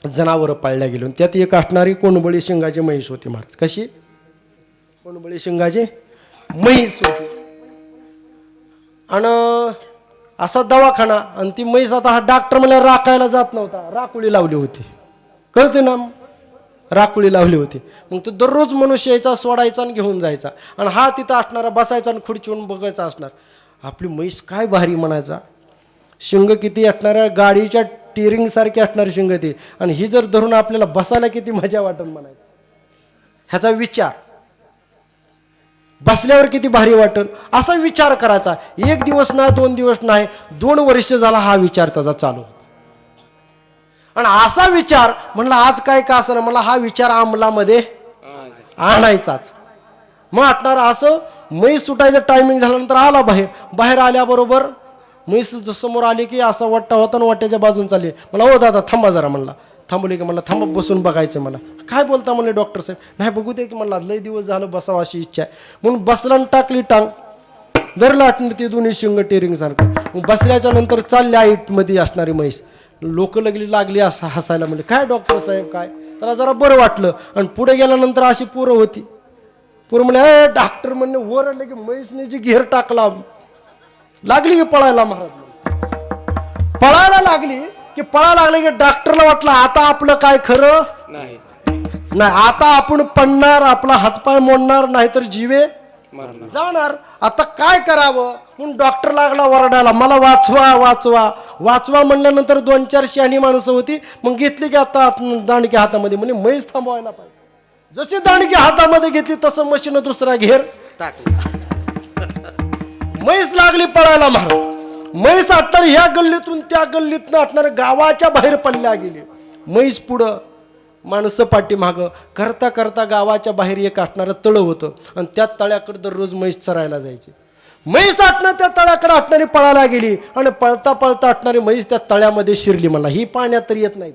जनावरं पाळल्या गेलो. त्यात एक असणारी कोणबळी शिंगाची म्हैस होती महाराज. कशी? कोणबळी शिंगाची म्हैस होती. आणि असा दवाखाना आणि ती म्हैस आता हा डॉक्टर मला राखायला जात नव्हता. राखुळी लावली होती. कळते ना? राखुळी लावली होती. मग तो दररोज मनुष्य यायचा सोडायचा आणि घेऊन जायचा आणि हा तिथं असणारा बसायचा आणि खुर्चीवरून बघायचा असणार. आपली म्हैस काय भारी म्हणायचा. शिंग किती असणाऱ्या गाडीच्या टिअरिंग सारखी असणारी शिंग ती आणि ही जर धरून आपल्याला बसायला किती मजा वाटून म्हणायचं. ह्याचा विचार बसल्यावर किती भारी वाटल असा विचार करायचा. 1 दिवस नाही 2 दिवस नाही 2 वर्ष झाला हा विचार त्याचा चालू होता. आणि असा विचार म्हणला आज काय का असं ना मला हा विचार अंमलामध्ये आणायचाच. मग आटणार असं म्हैस सुटायचं टायमिंग झाल्यानंतर आला बाहेर आल्याबरोबर म्हैस समोर आली की असा वाटा होता आणि वाट्याच्या बाजून चालली. मला हो दादा थांबा जरा. म्हणला थांबवली की म्हणला थांबा बसून बघायचं. मला काय बोलता म्हणले डॉक्टर साहेब. नाही बघू दे की म्हणला लय दिवस झालं बसावं अशी इच्छा आहे. म्हणून बसला आणि टाकली टांग धरला ते दोन्ही शिंग टेरिंग सारखं. मग बसल्याच्या नंतर चालल्या आईटमध्ये असणारी म्हैस. लोक लागली असं हसायला. म्हणजे काय डॉक्टर साहेब काय. त्याला जरा बरं वाटलं आणि पुढे गेल्यानंतर अशी पोरं होती. पोरं म्हणे डॉक्टर म्हणणे वर आले की म्हैसने जी घेर टाकला लागली की पळायला. महाराज पळायला लागली की डॉक्टरला वाटलं आता आपलं काय खरं नाही. आता आपण पडणार आपला हातपाय मोडणार नाही तर जीवे जाणार. आता काय करावं म्हणून डॉक्टर लागला वरडायला मला वाचवा म्हणल्यानंतर 2-4 शहाणी माणसं होती. मग घेतली की आता दांडकी हातामध्ये म्हणे म्हैस थांबवायला पाहिजे. जशी दांडगी हातामध्ये घेतली तसं मशीन दुसरा घेर टाकलं. म्हैस लागली पळायला महाराज. म्हैस आटणार ह्या गल्लीतून त्या गल्लीतनं आटणार गावाच्या बाहेर पडल्या गेली. म्हैस पुढं माणसं पाठीमागं करता करता गावाच्या बाहेर एक आटणारं तळं होतं आणि त्या तळ्याकडे दररोज म्हैस चरायला जायची. म्हैस आटणं त्या तळ्याकडे आटणारी पळायला गेली आणि पळता पळता आटणारी म्हैस त्या तळ्यामध्ये शिरली. म्हणला ही पाण्यात तर येत नाही.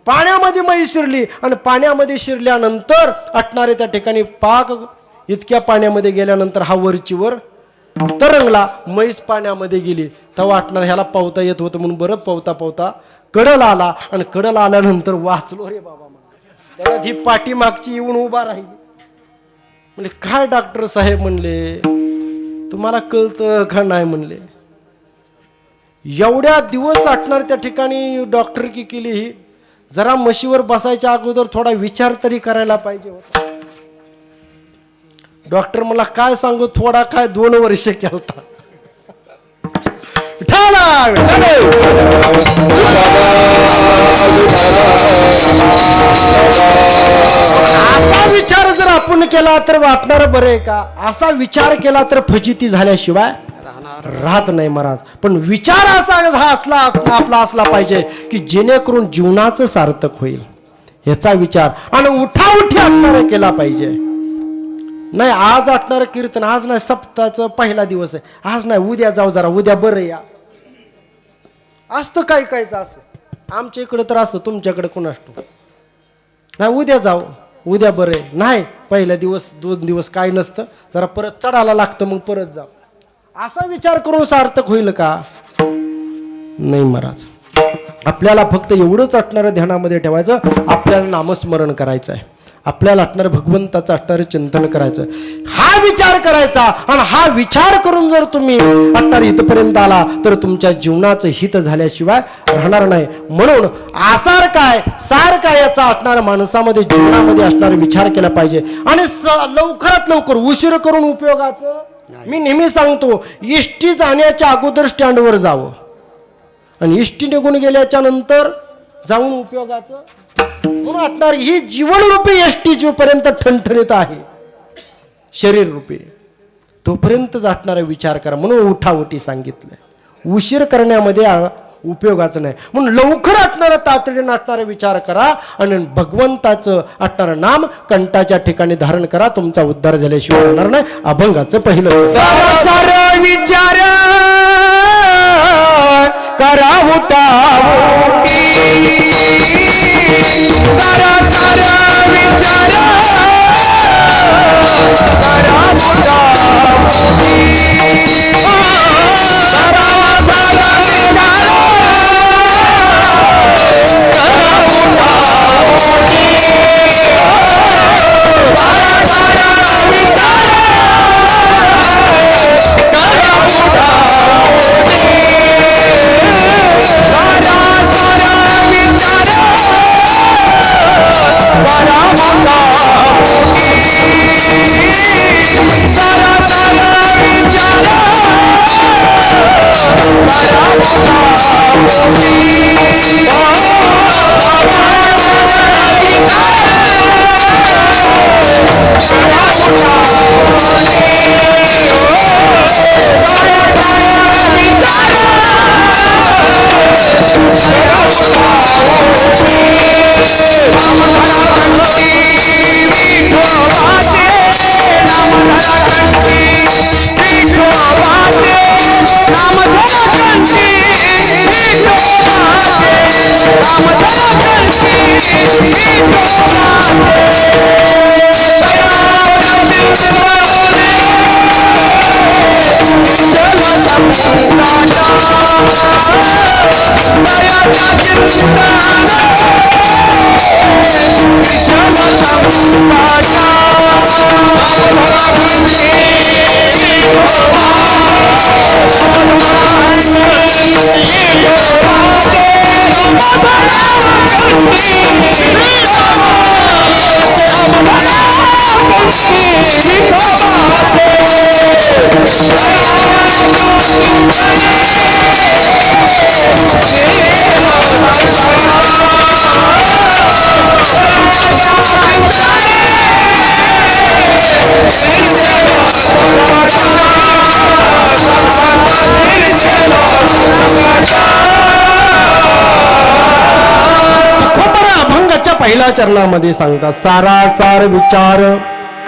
पाण्यामध्ये म्हैस शिरली आणि पाण्यामध्ये शिरल्यानंतर आटणारे त्या ठिकाणी पाक इतक्या पाण्यामध्ये गेल्यानंतर हा वरची वर तरंगला. म्हैस पाण्यामध्ये गेली. तेव्हा वाटणार ह्याला पावता येत होतं म्हणून बरं पावता पावता कडला आला आणि कडला आल्यानंतर वाचलो रे बाबा. त्याला ही पाठीमागची येऊन उभा राहिली. म्हणजे काय डॉक्टर साहेब म्हणले, तुम्हाला कळतं का नाही म्हणले. एवढ्या दिवस आटणार त्या ठिकाणी डॉक्टरकी केली. ही जरा म्हशीवर बसायच्या अगोदर थोडा विचार तरी करायला पाहिजे होता. डॉक्टर मला काय सांगू, थोडा काय 2 वर्ष केलता. असा विचार जर आपण केला तर वाटणार बरं आहे का. असा विचार केला तर फजिती झाल्याशिवाय राहत नाही महाराज. पण विचार असा हा असला आपला असला पाहिजे की जेणेकरून जीवनाचं सार्थक होईल याचा विचार आणि उठाउठी आटणारा केला पाहिजे. नाही आज आटणारं कीर्तन, आज नाही सप्ताहाचा पहिला दिवस आहे, आज नाही उद्या जाऊ, जरा उद्या बरं या असतं. काय कायचं असं आमच्या इकडं तर असतं, तुमच्याकडे कोणास ठाऊक. नाही उद्या जाऊ, उद्या बरं आहे. नाही पहिला दिवस 2 दिवस काय नसतं, जरा परत चढायला लागतं मग परत जाऊ. असा विचार करून सार्थक होईल का. नाही महाराज. आपल्याला फक्त एवढंच आटणारं ध्यानामध्ये ठेवायचं. आपल्याला नामस्मरण करायचं आहे. आपल्याला आटणारं भगवंताचं आटणारं चिंतन करायचं. हा विचार करायचा आणि हा विचार करून जर तुम्ही आटणार इथपर्यंत आला तर तुमच्या जीवनाचं हित झाल्याशिवाय राहणार नाही. म्हणून आसार काय सार काय याचा आटणारा माणसामध्ये जीवनामध्ये असणारा विचार केला पाहिजे. आणि लवकरात लवकर उशीर करून उपयोगाचं. मी नेहमी सांगतो इष्टी जाण्याच्या अगोदर स्टँडवर जावं आणि इष्टी निघून गेल्याच्या नंतर जाऊन उपयोगाचं. म्हणून आटणार ही जीवनरूपी एष्टी जोपर्यंत ठणठणीत आहे शरीर रूपी तोपर्यंतच आटणारा विचार करा. म्हणून उठाउठी सांगितलंय. उशीर करण्यामध्ये उपयोगाचं नाही. म्हणून लवकर आटणारा तातडीनं आटणारा विचार करा आणि भगवंताचं आटणारं नाम कंठाच्या ठिकाणी धारण करा. तुमचा उद्धार झाल्याशिवाय होणार नाही. अभंगाचं पहिलं सारा विचार करा उठाउठी. सारा विचार करा उठाउठी. पहिल्या चरणामध्ये सांगतात सारासार विचार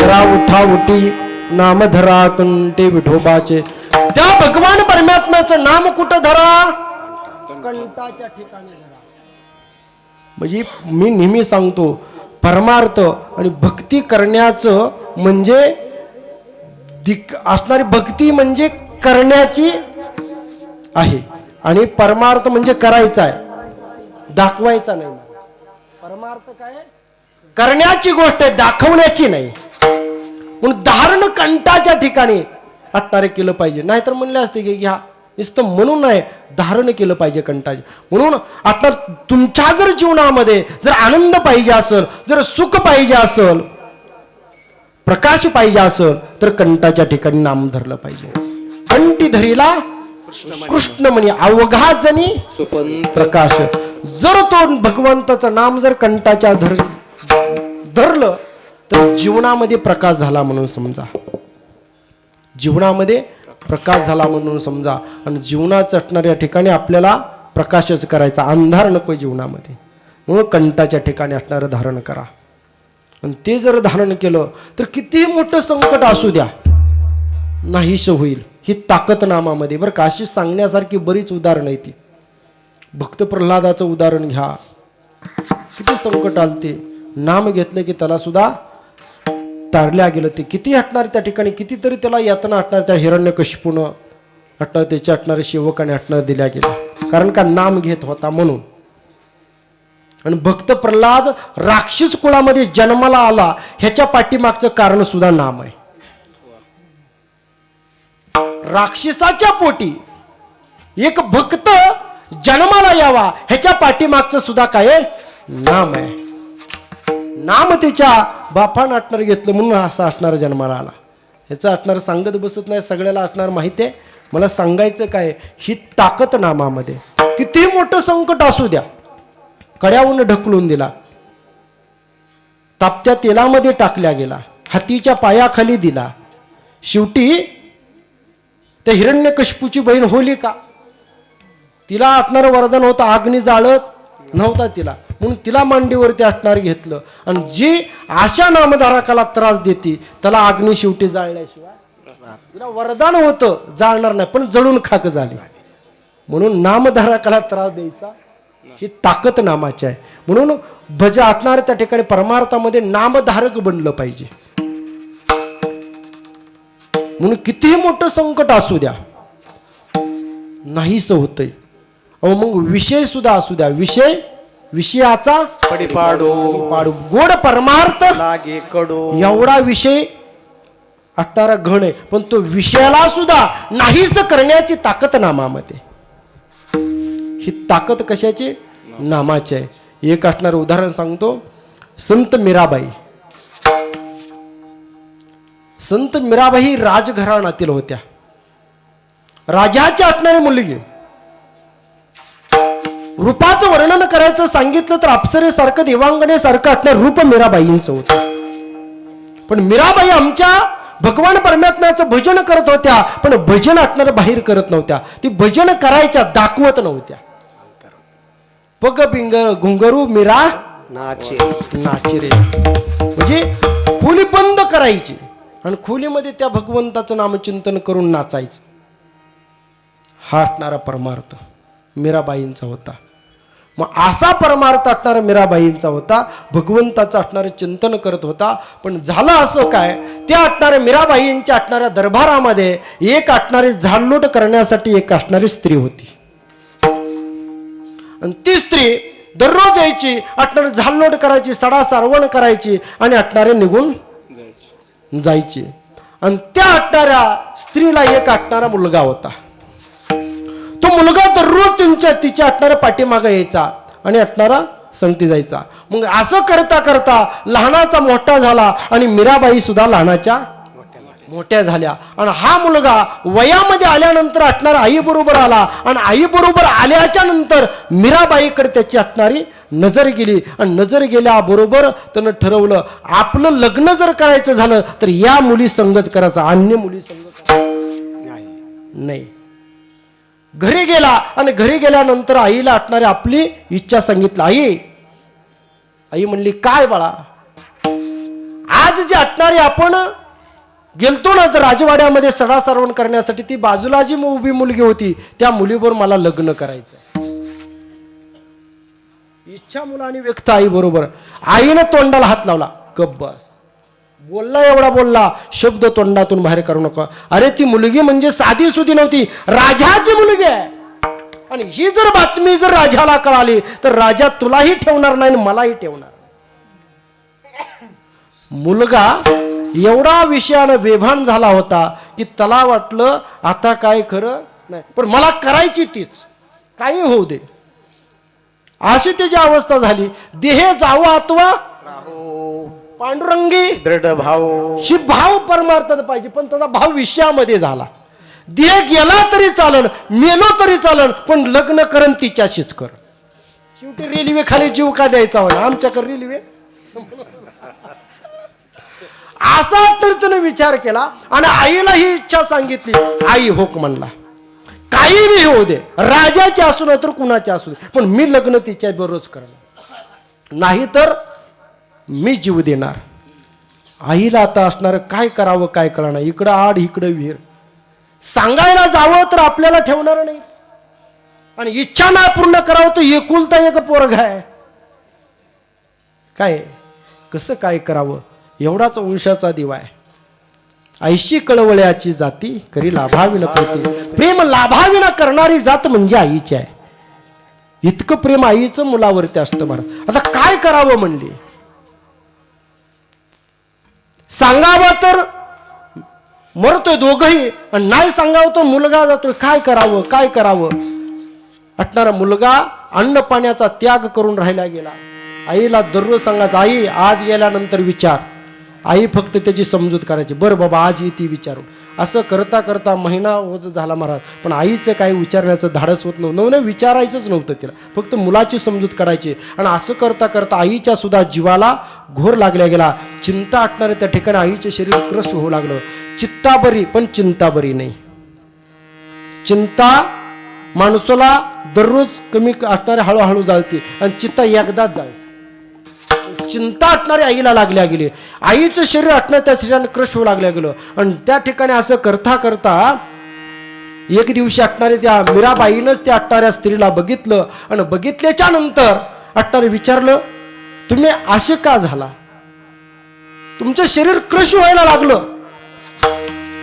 करा उठा उठी नाम धरा कंठे विठोबाचे. त्या भगवान परमात्म्याचं नाम कुठं धरा? कंठाच्या ठिकाणी धरा. म्हणजे मी नेहमी सांगतो परमार्थ आणि भक्ती करण्याचं म्हणजे असणारी भक्ती म्हणजे करण्याची आहे आणि परमार्थ म्हणजे करायचा आहे, दाखवायचा नाही. परमार्थ काय? करण्याची गोष्ट आहे, दाखवण्याची नाही. म्हणून धारण कंठाच्या ठिकाणी असणारे केलं पाहिजे. नाहीतर म्हणले असते की घ्या नुसतं म्हणून नाही, धारण केलं पाहिजे कंठाचे. म्हणून आता तुमच्या जर जीवनामध्ये जर आनंद पाहिजे असेल, जर सुख पाहिजे असेल, प्रकाश पाहिजे असेल तर कंठाच्या ठिकाणी नाम धरलं पाहिजे. कंठी धरीला कृष्ण म्हणे अवघा जणी प्रकाश. जर तो भगवंताचं नाम जर कंठाच्या धरलं तर जीवनामध्ये प्रकाश झाला म्हणून समजा. जीवनामध्ये प्रकाश झाला म्हणून समजा. आणि जीवनात असणाऱ्या ठिकाणी आपल्याला प्रकाशच करायचा, अंधार नको जीवनामध्ये. म्हणून कंठाच्या ठिकाणी असणारं धारण करा. आणि ते जर धारण केलं तर किती मोठं संकट असू द्या नाहीस होईल. ही ताकद नामामध्ये बरं का. अशी सांगण्यासारखी बरीच उदाहरणं आहे. ती भक्त प्रल्हादाचं उदाहरण घ्या. किती संकट आलते, नाम घेतलं की त्याला सुद्धा तारल्या गेलं. ते किती हटणार त्या ठिकाणी, कितीतरी त्याला यातना हटणार. त्या हिरण्यकशिपूनं हटणार, त्याच्या हटणारे सेवकाने हटणार दिल्या गेल्या, कारण का नाम घेत होता म्हणून. आणि भक्त प्रल्हाद राक्षस कुळामध्ये जन्माला आला ह्याच्या पाठीमागचं कारण सुद्धा नाम आहे. राक्षसाच्या पोटी एक भक्त जन्माला यावा ह्याच्या पाठीमागचं सुद्धा काय नाम आहे. नाम त्याच्या बापानं असणार घेतलं म्हणून असं असणार जन्माला आला. ह्याचं असणार सांगत बसत नाही, सगळ्याला असणार माहिती आहे. मला सांगायचं काय, ही ताकद नामामध्ये. किती मोठं संकट असू द्या, कड्यावरून ढकलून दिला, तापत्या तेलामध्ये टाकल्या गेला, हातीच्या पायाखाली दिला. शेवटी त्या हिरण्यकशिपूची बहीण होलिका, तिला असणारं वरदान होतं, अग्नी जाळत नव्हता तिला, म्हणून तिला मांडीवरती असणार घेतलं. आणि जी अशा नामधारकाला त्रास देते त्याला अग्नी शेवटी जाळल्याशिवाय, तिला वरदान होतं जाळणार नाही पण जळून खाक झाली. म्हणून नामधारकाला त्रास द्यायचा ही ताकद नामाची आहे. म्हणून भज असणार त्या ठिकाणी परमार्थामध्ये नामधारक बनलं पाहिजे. म्हणून कितीही मोठं संकट असू द्या नाहीच होतंय. अहो मग विषय सुद्धा असू द्या, विषयाचा पडिपाडो पाडू गोड परमार्थ लागे कडो. एवढा विषय असणारा घण आहे, पण तो विषयाला सुद्धा नाहीच करण्याची ताकद नामामध्ये. ही ताकद कशाची? नामाची आहे. एक असणारं उदाहरण सांगतो. संत मीराबाई. संत मीराबाई राजघराण्यातील होत्या, राजाची असणारी मुलगी. रूपाचं वर्णन करायचं सांगितलं तर अप्सरेसारखं देवांगनेसारखं असणार रूप मीराबाईंचं होतं. पण मीराबाई आमच्या भगवान परमात्म्याचं भजन करत होत्या, पण भजन असणार बाहेर करत नव्हत्या. ती भजन करायच्या, दाखवत नव्हत्या. पग बिंग घुंगरू मीरा नाचे रे. म्हणजे खोली बंद करायची आणि खोलीमध्ये त्या भगवंताचं नामचिंतन करून नाचायचं. हा असणारा परमार्थ मीराबाईंचा होता. मग असा परमार्थ असणारा मीराबाईंचा होता, भगवंताचं असणारे चिंतन करत होता. पण झालं असं काय, त्या असणाऱ्या मीराबाईंच्या असणाऱ्या दरबारामध्ये एक असणारी झाडलोट करण्यासाठी एक असणारी स्त्री होती. आणि ती स्त्री दररोज यायची, असणारी झाडलोट करायची, सडा सारवण करायची आणि असणारे निघून जायची. आणि त्या असणाऱ्या स्त्रीला एक असणारा मुलगा होता. तो मुलगा दररोज तिच्या असणाऱ्या पाठीमागं यायचा आणि असणारा संगती जायचा. मग असं करता करता लहानाचा मोठा झाला आणि मीराबाई सुद्धा लहानाच्या मोठ्या झाल्या. आणि हा मुलगा वयामध्ये आल्यानंतर असणारा आई बरोबर आला आणि आई बरोबर आल्याच्या नंतर मीराबाईकडे त्याची असणारी नजर गेली. आणि नजर गेल्याबरोबर त्यानं ठरवलं आपलं लग्न जर करायचं झालं तर या मुली संगच करायचं, अन्य मुली संग नाही. घरी गेला आणि घरी गेल्यानंतर आईला असणारी आपली इच्छा सांगितली. आई म्हणली काय बाळा, आज जी अटणारी आपण गेलतो ना तर राजवाड्यामध्ये सडा सारवण करण्यासाठी, ती बाजूला जी उभी मुलगी होती त्या मुलीवर मला लग्न करायचं. इच्छा मुलाने व्यक्त आई बरोबर. आईनं तोंडाला हात लावला. गप्प बस. बोलला एवढा बोलला, शब्द तोंडातून बाहेर करू नका. अरे ती मुलगी म्हणजे साधी सुधी नव्हती, राजाची मुलगी आहे. आणि ही जर बातमी जर राजाला कळाली तर राजा तुलाही ठेवणार नाही मलाही ठेवणार. मुलगा एवढा विषयानं बेभान झाला होता की त्याला वाटलं आता काय खरं नाही, पण मला करायची तीच, काही होऊ दे. अशी त्याची अवस्था झाली. देह जावो अथवा पांडुरंगी दृढ भाव. शी भाव परमार्थात पाहिजे, पण त्याचा भाव विषयामध्ये झाला. देह गेला तरी चालेल, मेलो तरी चालेल, पण लग्न करण तिच्याशीच कर. शेवटी रेल्वे खाली जीव का द्यायचा होता, आमच्याकडे रेल्वे. असा तर त्याने विचार केला आणि आईला ही इच्छा सांगितली. आई होक म्हणला, काही बी होऊ दे, राजाचे असू नये तर कुणाचे असू दे, पण मी लग्न तिच्या बरोबर करणार, नाही तर मी जीव देणार. आईला आता असणार काय करावं काय कळणार. इकडं आड इकडं विहीर. सांगायला जावं तर आपल्याला ठेवणार नाही, आणि इच्छा नाही पूर्ण करावं तर एकुलता एक पोरगा आहे. काय कसं काय करावं. एवढाच वंशाचा दिवा आहे. ऐशी कळवळ्याची जाती करी लाभाविना करते. प्रेम लाभाविना करणारी जात म्हणजे आईची आहे. इतकं प्रेम आईचं मुलावरती असतं. बरं आता काय करावं म्हणले. सांगावं तर मरतोय दोघही, आणि नाही सांगावं तर मुलगा जातोय. काय करावं काय करावं. असणारा मुलगा अन्न पाण्याचा त्याग करून राहिला गेला. आईला दररोज सांगायचं, आई आज गेल्यानंतर विचार. आई फक्त त्याची समजूत करायची, बरं बाबा आज येते विचारू. असं करता करता महिना होत झाला महाराज, पण आईचं काही विचारण्याचं धाडस होत नव्हतं. विचारायचंच नव्हतं तिला, फक्त मुलाची समजूत काढायची. आणि असं करता करता आईच्या सुद्धा जीवाला घोर लागल्या गेला. चिंता आटणारे त्या ठिकाणी आईचे शरीर क्रश होऊ लागलं. चित्ता बरी पण चिंता बरी नाही. चिंता माणसाला दररोज कमी असणारे हळूहळू जाळते, आणि चित्ता एकदाच जाळते. चिंता आटणारी आईला लागल्या गेली. आईचं शरीर आटणं त्या ठिकाणी क्रश होऊ लागल्या गेलं. आणि त्या ठिकाणी असं करता करता एक दिवशी आटणारे त्या मीराबाईनंच त्या आटणाऱ्या स्त्रीला बघितलं, आणि बघितल्याच्या नंतर आटणारे विचारलं, तुम्ही असे का झाला, तुमचं शरीर क्रश व्हायला लागलं,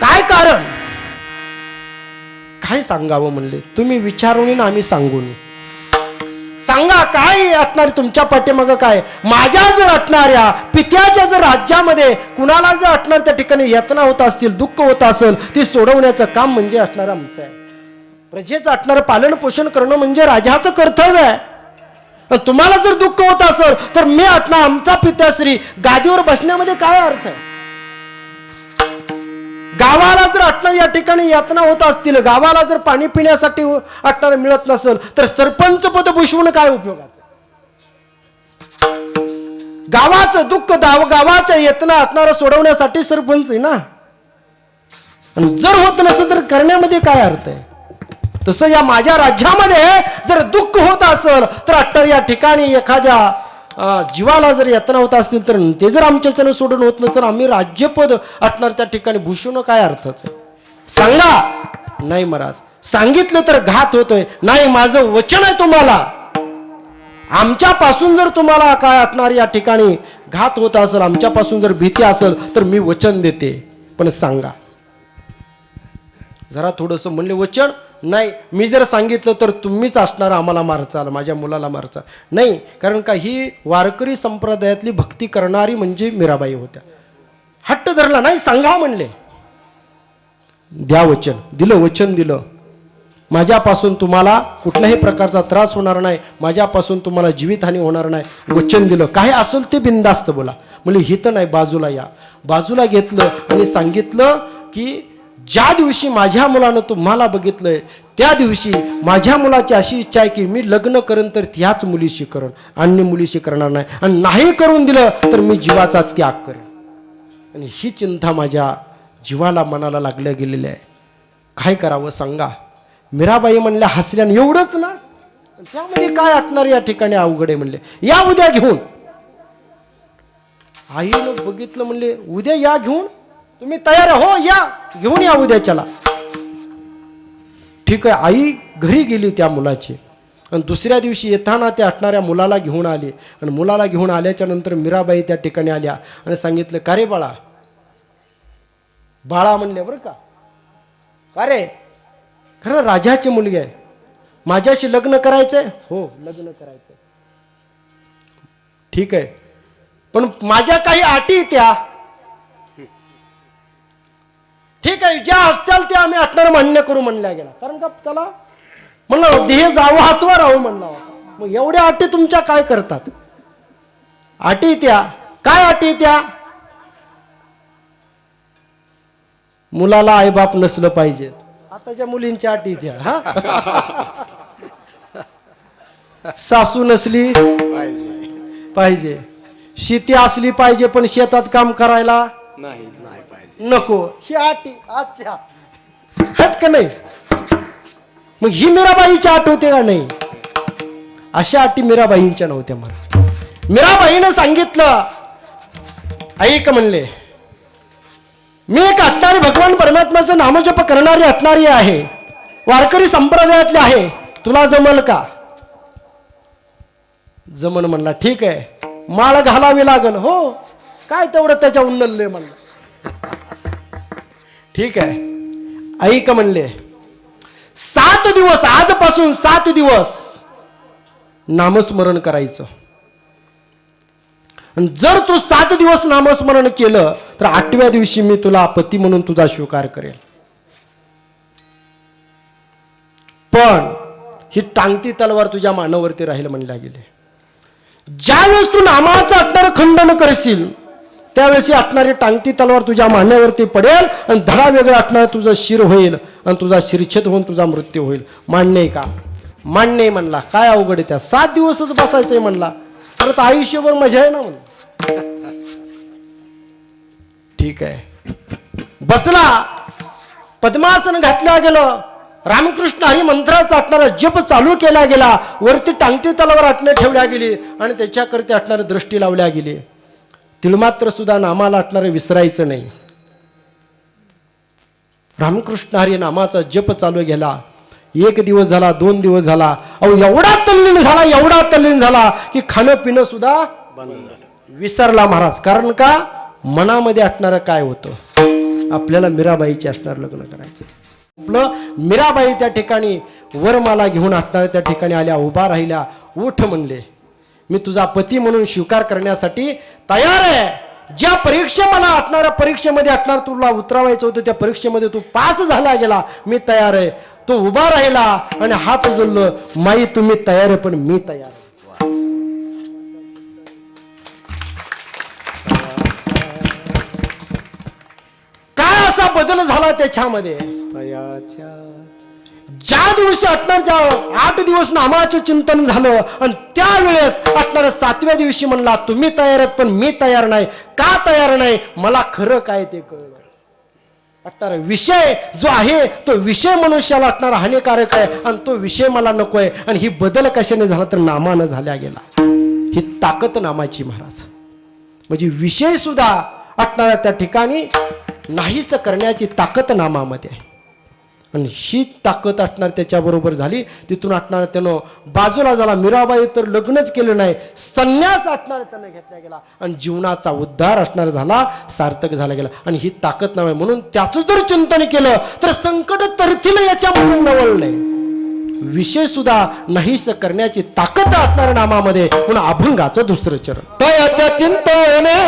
काय कारण. काय सांगावं म्हणले. तुम्ही विचारून आम्ही सांगून. सांगा काय असणार तुमच्या पाठीमागं काय. माझ्या जर असणाऱ्या पित्याच्या जर राज्यामध्ये कुणाला जर असणार त्या ठिकाणी यातना होत असतील, दुःख होत असेल, ती सोडवण्याचं काम म्हणजे असणार आमचं आहे. प्रजेचं असणारं पालन पोषण करणं म्हणजे राजाचं कर्तव्य आहे. तुम्हाला जर दुःख होत असेल तर मी असणार आमचा पित्याश्री गादीवर बसण्यामध्ये काय अर्थ आहे. गावाला जर असणार या ठिकाणी यातना होत असतील, गावाला जर पाणी पिण्यासाठी असणार मिळत नसेल तर सरपंच पद भूषवून काय उपयोगाचं. गावाचं दुःख गावाच्या यातना असणार सोडवण्यासाठी सरपंच आहे ना. आणि जर होत नसेल तर करण्यामध्ये काय अर्थ आहे. तसं या माझ्या राज्यामध्ये जर दुःख होत असेल तर अट्टर या ठिकाणी एखाद्या जीवाला जर यातना होत असतील तर ते जर आमच्याच्यानं सोडून होत नसेल तर आम्ही राज्यपद असणार त्या ठिकाणी भूषवणं काय अर्थच आहे. सांगा. नाही महाराज सांगितलं तर घात होतोय. नाही माझं वचन आहे तुम्हाला, आमच्यापासून जर तुम्हाला काय असणार या ठिकाणी घात होत असेल, आमच्यापासून जर भीती असेल तर मी वचन देते, पण सांगा. जरा थोडंसं म्हणले वचन नाही, मी जर सांगितलं तर तुम्हीच असणार आम्हाला मारचाल, माझ्या मुलाला मारचाल. नाही, कारण का ही वारकरी संप्रदायातली भक्ती करणारी म्हणजे मीराबाई होत्या. हट्ट धरला नाही, सांगा म्हणले. द्या वचन. दिलं, वचन दिलं. माझ्यापासून तुम्हाला कुठल्याही प्रकारचा त्रास होणार नाही, माझ्यापासून तुम्हाला जीवितहानी होणार नाही, वचन दिलं. काय असेल ते बिनधास्त बोला. म्हणजे हित नाही, बाजूला या. बाजूला घेतलं आणि सांगितलं की ज्या दिवशी माझ्या मुलानं तुम्हाला बघितलंय त्या दिवशी माझ्या मुलाची अशी इच्छा आहे की मी लग्न करेन तर त्याच मुलीशी करेन, अन्य मुलीशी करणार नाही, आणि नाही करून दिलं तर मी जीवाचा त्याग करेन. आणि ही चिंता माझ्या जीवाला मनाला लागल्या गेलेली आहे. काय करावं सांगा. मीराबाई म्हणल्या हसल्याने, एवढंच ना, त्यामध्ये काय आटणार या ठिकाणी अवघड आहे म्हणले. या उद्या घेऊन. आईनं बघितलं, म्हणले उद्या या घेऊन, तुम्ही तयार आहे? हो या, घेऊन या उद्याच्याला. ठीक आहे. आई घरी गेली त्या मुलाची आणि दुसऱ्या दिवशी येताना त्या हटणाऱ्या मुलाला घेऊन आली. आणि मुलाला घेऊन आल्याच्या नंतर मीराबाई त्या ठिकाणी आल्या आणि सांगितलं, का रे बाळा? बाळा म्हणले बरं का, का रे? खरं राजाचे मुलगे आहे, माझ्याशी लग्न करायचंय? हो लग्न करायचंय. ठीक आहे, पण माझ्या काही अटी त्या. ठीक आहे, ज्या असतील त्या आम्ही हटणार मान्य करू म्हणल्या गेला. कारण का त्याला म्हणलं देह जावं हातवर राहू म्हणला होता. मग एवढ्या अटी तुमच्या काय करतात? अटी त्या काय? अटी त्या मुलाला आईबाप नसलं पाहिजे. आताच्या मुलींच्या अटी त्या. हा सासू नसली पाहिजे, शेती असली पाहिजे पण शेतात काम करायला नाही नको. ही अटी अच्छा आहेत का नाही? मग ही मीराबाईच्या अट होते का नाही? अशा अटी मीराबाईंच्या नव्हत्या. मला मीराबाईनं सांगितलं, ऐक म्हणले, मी एक हटणारी भगवान परमात्म्याचं नामजप करणारी हटणारी आहे, वारकरी संप्रदायातले आहे, तुला जमल का? जमन म्हणला. ठीक आहे, माळ घालावी लागल. हो काय तेवढं त्याच्या उन्नल्ले म्हणलं. ठीक आहे, ऐक म्हणले, 7 दिवस, आजपासून 7 दिवस नामस्मरण करायचं. आणि जर तू 7 दिवस नामस्मरण केलं तर 8व्या दिवशी मी तुला पती म्हणून तुझा स्वीकार करेल. पण ही टांगती तलवार तुझ्या मानावरती राहील म्हणल्या गेले. ज्यावेळेस तू नामाचं हटणारं खंडन करशील त्यावेळेस ही हटणारी टांगती तलवार तुझ्या मान्यावरती पडेल आणि धडा वेगळा हटणार तुझं शिर होईल आणि तुझा शिरछेद होऊन तुझा मृत्यू होईल. मान्य आहे का? मान्य आहे म्हणला. काय अवघड आहे त्या? 7 दिवसच बसायचंय म्हणला, परत आयुष्यभर मजा आहे ना म्हणून. ठीक आहे, बसला, पद्मासन घातल्या गेलं, रामकृष्ण हरी मंत्राचा हटणारा जप चालू केला गेला, वरती टांगती तलवार हटणे ठेवल्या गेली आणि त्याच्याकरता हटणारी दृष्टी लावल्या गेली. तिळमात्र सुद्धा नामाला हटणारे विसरायचं नाही. रामकृष्ण हरी नामाचा जप चालू गेला. 1 दिवस झाला, 2 दिवस झाला, अहो एवढा तल्लीन झाला, एवढा तल्लीन झाला की खाणं पिणं सुद्धा विसरला महाराज. कारण का? मनामध्ये हटणारं काय होतं? आपल्याला मीराबाईची असणार लग्न करायचं. आपलं मीराबाई त्या ठिकाणी वरमाला घेऊन हटणार त्या ठिकाणी आल्या, उभा राहिल्या. उठ म्हणले, मी तुझा पती म्हणून स्वीकार करण्यासाठी तयार आहे. ज्या परीक्षा मला हटणाऱ्या परीक्षेमध्ये हटणार तुला उतरवायचं होतं त्या परीक्षेमध्ये तू पास झाला गेला, मी तयार आहे. तो उभा राहिला आणि हात जोडलं, माई तुम्ही तयार आहे पण मी तयार आहे. काय असा बदल झाला त्याच्यामध्ये? ज्या दिवशी हटणार, ज्या 8 दिवस नामाचं चिंतन झालं आणि त्यावेळेस हटणार 7व्या दिवशी म्हणला, तुम्ही तयार आहेत पण मी तयार नाही. का तयार नाही? मला खरं काय ते कळलं. हटणार विषय जो आहे तो विषय मनुष्याला हटणारा हानिकारक आहे आणि तो विषय मला नको आहे. आणि ही बदल कशाने झाला तर नामानं झाल्या गेला. ही ताकद नामाची महाराज. म्हणजे विषय सुद्धा हटणाऱ्या त्या ठिकाणी नाहीच करण्याची ताकद नामामध्ये आहे. आणि ही ताकद हटणार त्याच्याबरोबर झाली. तिथून हटणार त्यानं बाजूला झाला. मीराबाई तर लग्नच केलं नाही, संन्यास हटणार त्यानं घेतला गेला आणि जीवनाचा उद्धार असणार झाला, सार्थक झाला गेला. आणि ही ताकद नाव आहे. म्हणून त्याचं जर चिंतन केलं तर संकट तरतील याच्यामधून नवल नाही. विषय सुद्धा नाहीस करण्याची ताकद असणाऱ्या नामामध्ये. म्हणून अभंगाचं 2रं चरण. तयाच्या चिंतने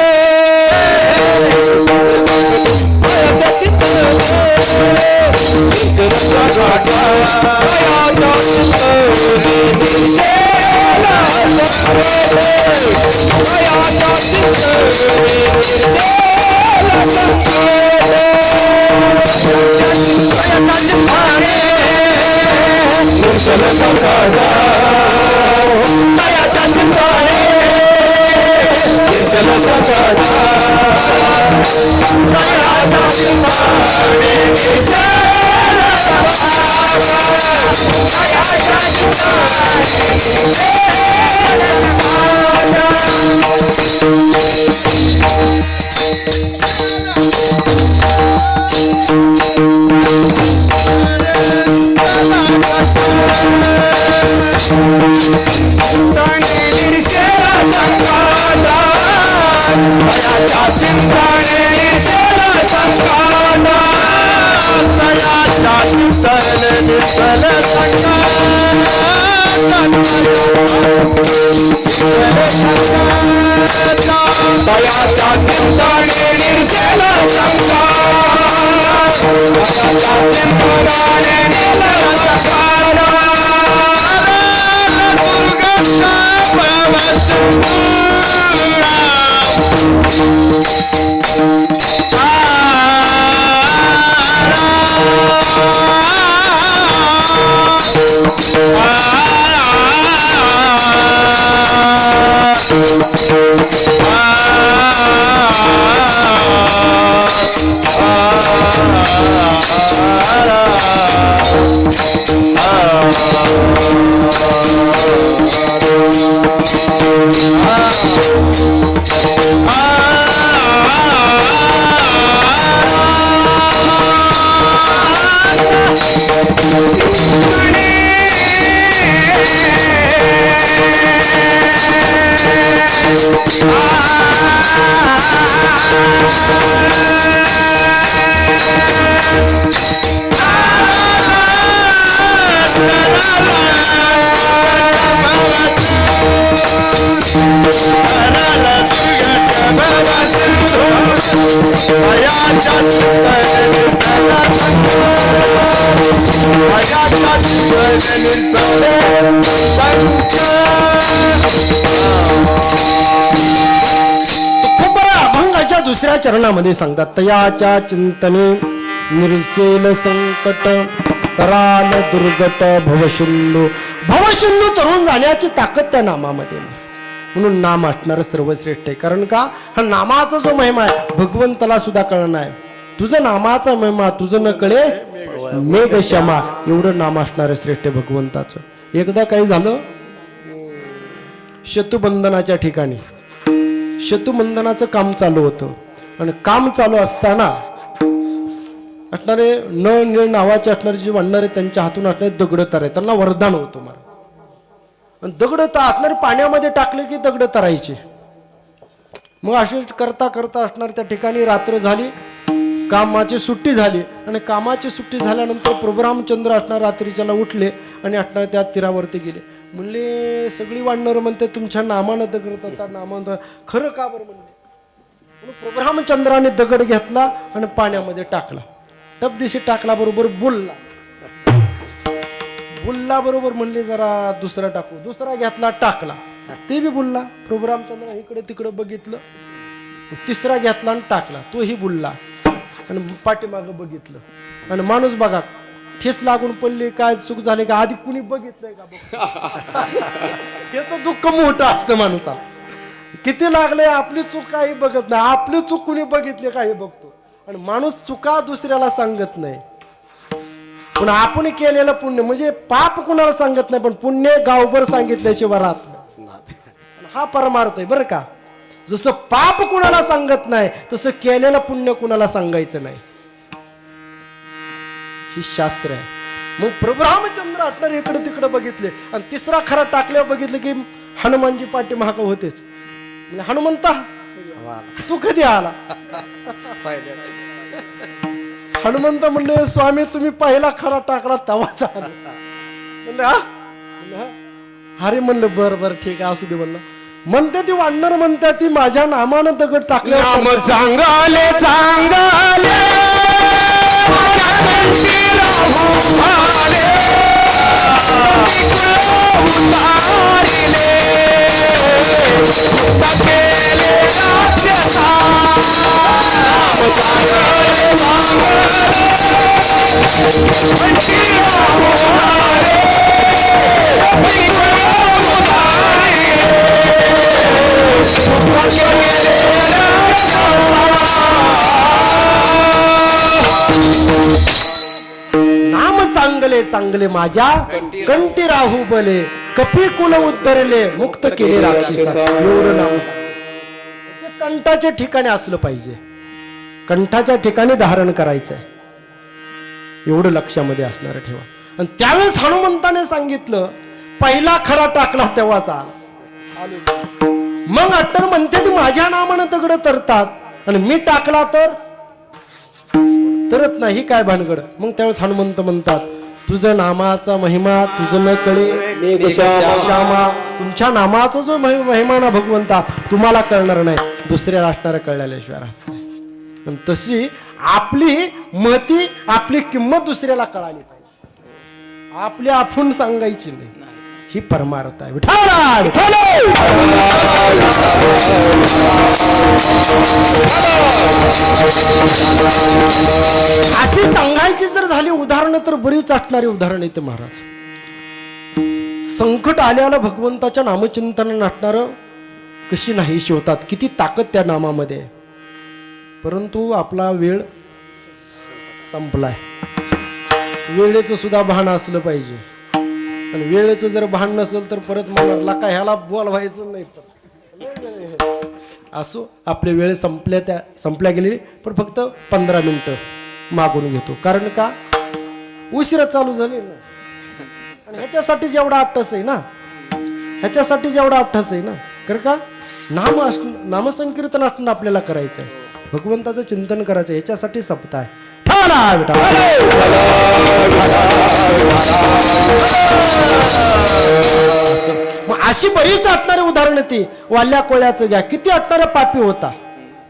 दयाच्या चिंताने निर्शेल संसार, दयाच्या चिंताने निर्शेल संसार. दुर्गता अभंगाच्या दुसऱ्या चरणामध्ये सांगतात तयाच्या चिंतने निर्सेल संकट तराल दुर्गट भवशुल्लू. भवशुल्लू तरुण जाण्याची ताकद त्या नामामध्ये म्हणून नाम असणार सर्वश्रेष्ठ आहे. कारण का हा नामाचा जो महिमा आहे भगवंताला सुद्धा कळणार आहे. तुझं नामाचा महिमा तुझं न कळे मेघ क्षमा एवढं नाम असणार श्रेष्ठ भगवंताचं. एकदा काही झालं शतुबंधनाच्या ठिकाणी शतुबंधनाचं काम चालू होतं आणि काम चालू असताना असणारे न नावाचे असणारे जे वाढणारे त्यांच्या हातून असणारे दगड तराय त्यांना वरदान होतं मला. दगड असणारे पाण्यामध्ये टाकले की दगड तरायचे. मग असे करता करता असणार त्या ठिकाणी रात्र झाली, कामाची सुट्टी झाली आणि कामाची सुट्टी झाल्यानंतर प्रभू रामचंद्र असणार रात्रीच्याला उठले आणि असणार त्या तीरावरती गेले. म्हणले सगळी वाढणार म्हणते तुमच्या नामानं दगड आता नामानं खरं का बरं म्हणले. म्हणून प्रभू रामचंद्राने दगड घेतला आणि पाण्यामध्ये टाकला. टपदिशी टाकला बरोबर बुलला बरोबर म्हणले जरा दुसरा टाकू. दुसरा घेतला टाकला ते बी बुलला. प्रभू रामचंद्र इकडे तिकडे बघितलं. तिसरा घेतला आणि टाकला तोही बुलला आणि पाठीमागं बघितलं आणि माणूस बघा ठेस लागून पडली काय चूक झाली का आधी कुणी बघितलंय का. याचं दुःख मोठं असतं माणसाला. किती लागले आपली चूक काही बघत नाही. आपली चूक कुणी बघितली काही बघतो आणि माणूस चुका दुसऱ्याला सांगत नाही. पण आपण केलेलं पुण्य म्हणजे पाप कुणाला सांगत नाही पण पुण्य गावभर सांगितल्याशिवाय राहत नाही. हा परमार्थ आहे बरं का. जसं पाप कुणाला सांगत नाही तसं केलेलं पुण्य कुणाला सांगायचं नाही. ही शास्त्र आहे. मग प्रभू रामचंद्र असणार इकडे तिकडे बघितले आणि तिसरा खरा टाकल्यावर बघितलं की हनुमानजी पाठीमागं होतेच. हनुमंता तू कधी आला. हनुमंत म्हणले स्वामी तुम्ही पहिला खरा टाकला तेव्हाच आला. म्हणलं अरे म्हणलं बर बर ठीक आहे असू दे म्हणलं. म्हणते ती वाढणार म्हणते ती माझ्या नामानं दगड टाकले. नाम चांगले चांगले नाम चांगले चांगले माझ्या कंठी राहू बले कपी कुल उद्धरले मुक्त केले राक्षसा. एवढं नाम ते कंठाच्या ठिकाणी असलं पाहिजे. कंठाच्या ठिकाणी धारण करायचंय एवढं लक्षामध्ये असणार ठेवा. आणि त्यावेळेस हनुमंताने सांगितलं पहिला खरा टाकला तेव्हाच आला. मग अट्टर म्हणते ती माझ्या नामानं दगड तरतात आणि मी टाकला तर तरत नाही काय भानगड. मग त्यावेळेस हनुमंत म्हणतात तुझं नामाचा महिमा तुझं न कळे मेघ श्यामा. श्यामा. तुमच्या नामाचा जो महिमा ना भगवंता तुम्हाला कळणार नाही, दुसऱ्याला असणारा कळल्याशिवाय राहत नाही. आणि तशी आपली महती आपली किंमत दुसऱ्याला कळाली पाहिजे, आपली आपण सांगायची नाही. ही परमार्थ आहे. विठ्ठला विठ्ठल. अशी सांगायची जर झाली उदाहरणं तर बरीच असणारी उदाहरण येते महाराज. संकट आल्याला भगवंताच्या नामचिंतन नाटणारं कशी नाही शिवतात, किती ताकद त्या नामामध्ये. परंतु आपला वेळ संपलाय. वेळेचं सुद्धा भान असलं पाहिजे, आणि वेळेचं जर भान नसेल तर परत म्हणाला का ह्याला बोलवायचं नाही. असो, आपले वेळ संपल्या गेली, पण फक्त 15 मिनिटं मागून घेतो. कारण का उशिरा चालू झाली ना, आणि ह्याच्यासाठीच एवढा अट्टस आहे ना, ह्याच्यासाठीच एवढा अट्टस आहे ना. कारण का नामसंकीर्तन असणं आपल्याला करायचं आहे, भगवंताचं चिंतन करायचं, ह्याच्यासाठी सप्ताह आहे. मग अशी बरीच आटणारी उदाहरण ती. वाल्या कोळ्याचं घ्या, किती आटणारा पापी होता,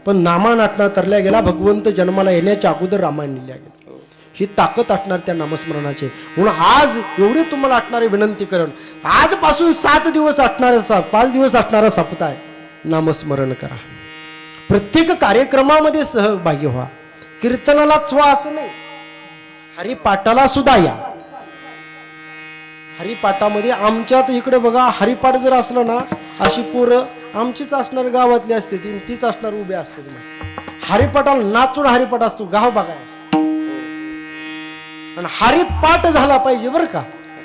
पण नामा नाटणा तरल्या गेला. भगवंत जन्माला येण्याच्या अगोदर रामायण लिहिल्या गेलं. ही ताकद असणार त्या नामस्मरणाची. म्हणून आज एवढी तुम्हाला आटणारी विनंती करून, आजपासून 7 दिवस असणारा 5 दिवस असणारा सप्ताह आहे, नामस्मरण करा. प्रत्येक कार्यक्रमामध्ये सहभागी व्हा. कीर्तनालाच व्हा असं नाही, हरिपाठाला सुद्धा या. हरिपाठामध्ये आमच्यात इकडे बघा, हरिपाठ जर असलं ना, अशी पोरं आमचीच असणार गावातली असते, तीच असणार उभे असते. हरिपाठाला नाचून हरिपाठ असतो, गाव बघाय. आणि हरिपाठ झाला पाहिजे बरं का,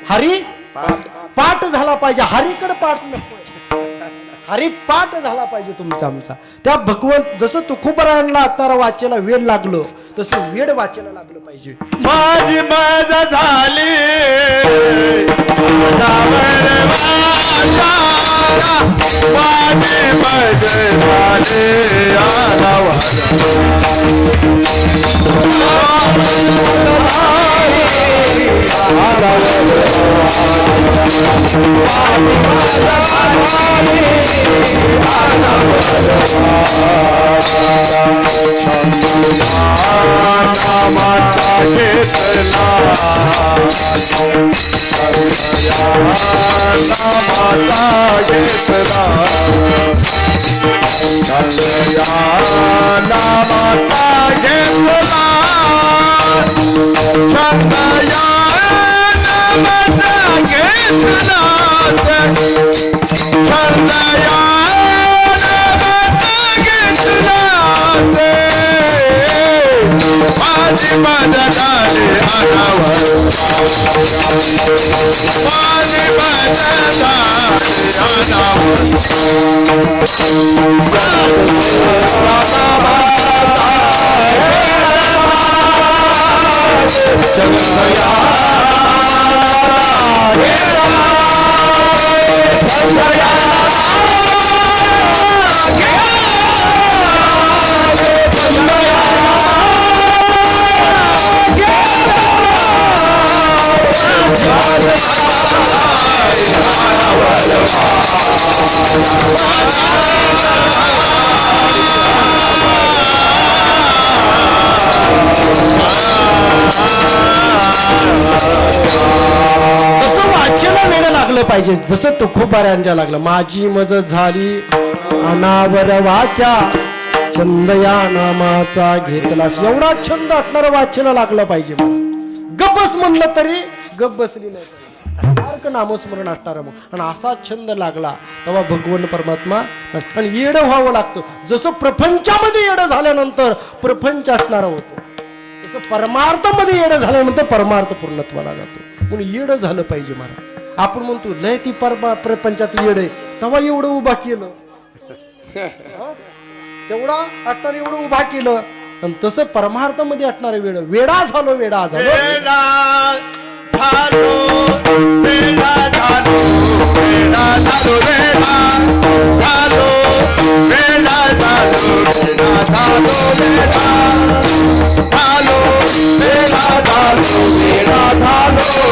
हरिपाठ झाला पाहिजे, हरिकडे पाठ नको, हरिपाठ झाला पाहिजे तुमचा आमचा. त्या भगवंत जसं तुकोबरायांना आत्तारा वाचेला वेळ लागलो, तसं वेळ वाचेला लागलं पाहिजे. माझी मजा झाली माझी मजा झाली नामाचा घेतला नामाचा घेतला नामाचा घेतला छंदया नामाचा घेतला छंदया नामाचा घेतला माझी मजा झाली अनावर माझी मजा झाली अनावर पाहिजे, जसं तुकोबाऱ्यांच्या लागलं. माझी मज झाली अनावर वाचा छंद या नामाचा घेतलास. एवढा छंद असणारा वाचेला लागलं पाहिजे. गप्पस म्हणलं तरी गप बसली नाही, सारखं नामस्मरण असणार. मग आणि असा छंद लागला तेव्हा भगवान परमात्मा. आणि येडं व्हावं लागतं. जसं प्रपंचामध्ये येडं झाल्यानंतर प्रपंच असणारा होतो, तसं परमार्थामध्ये येडं झाल्यानंतर परमार्थ पूर्णत्वाला जातो. म्हणून येडं झालं पाहिजे महाराज. आपण म्हणतो लय ती प्रपंचात येड आहे, तेव्हा एवढं उभा केलं, तेवढा असणार एवढं उभा केलं. आणि तसं परमार्थामध्ये असणार वेळ वेडा झालो, वेडा झालो, वेडा झालो, वेडा झालो, वेडा झालो, वेडा झालो, वेडा झालो, वेडा झालो, वेडा झालो, वेडा झालो, वेडा झालो.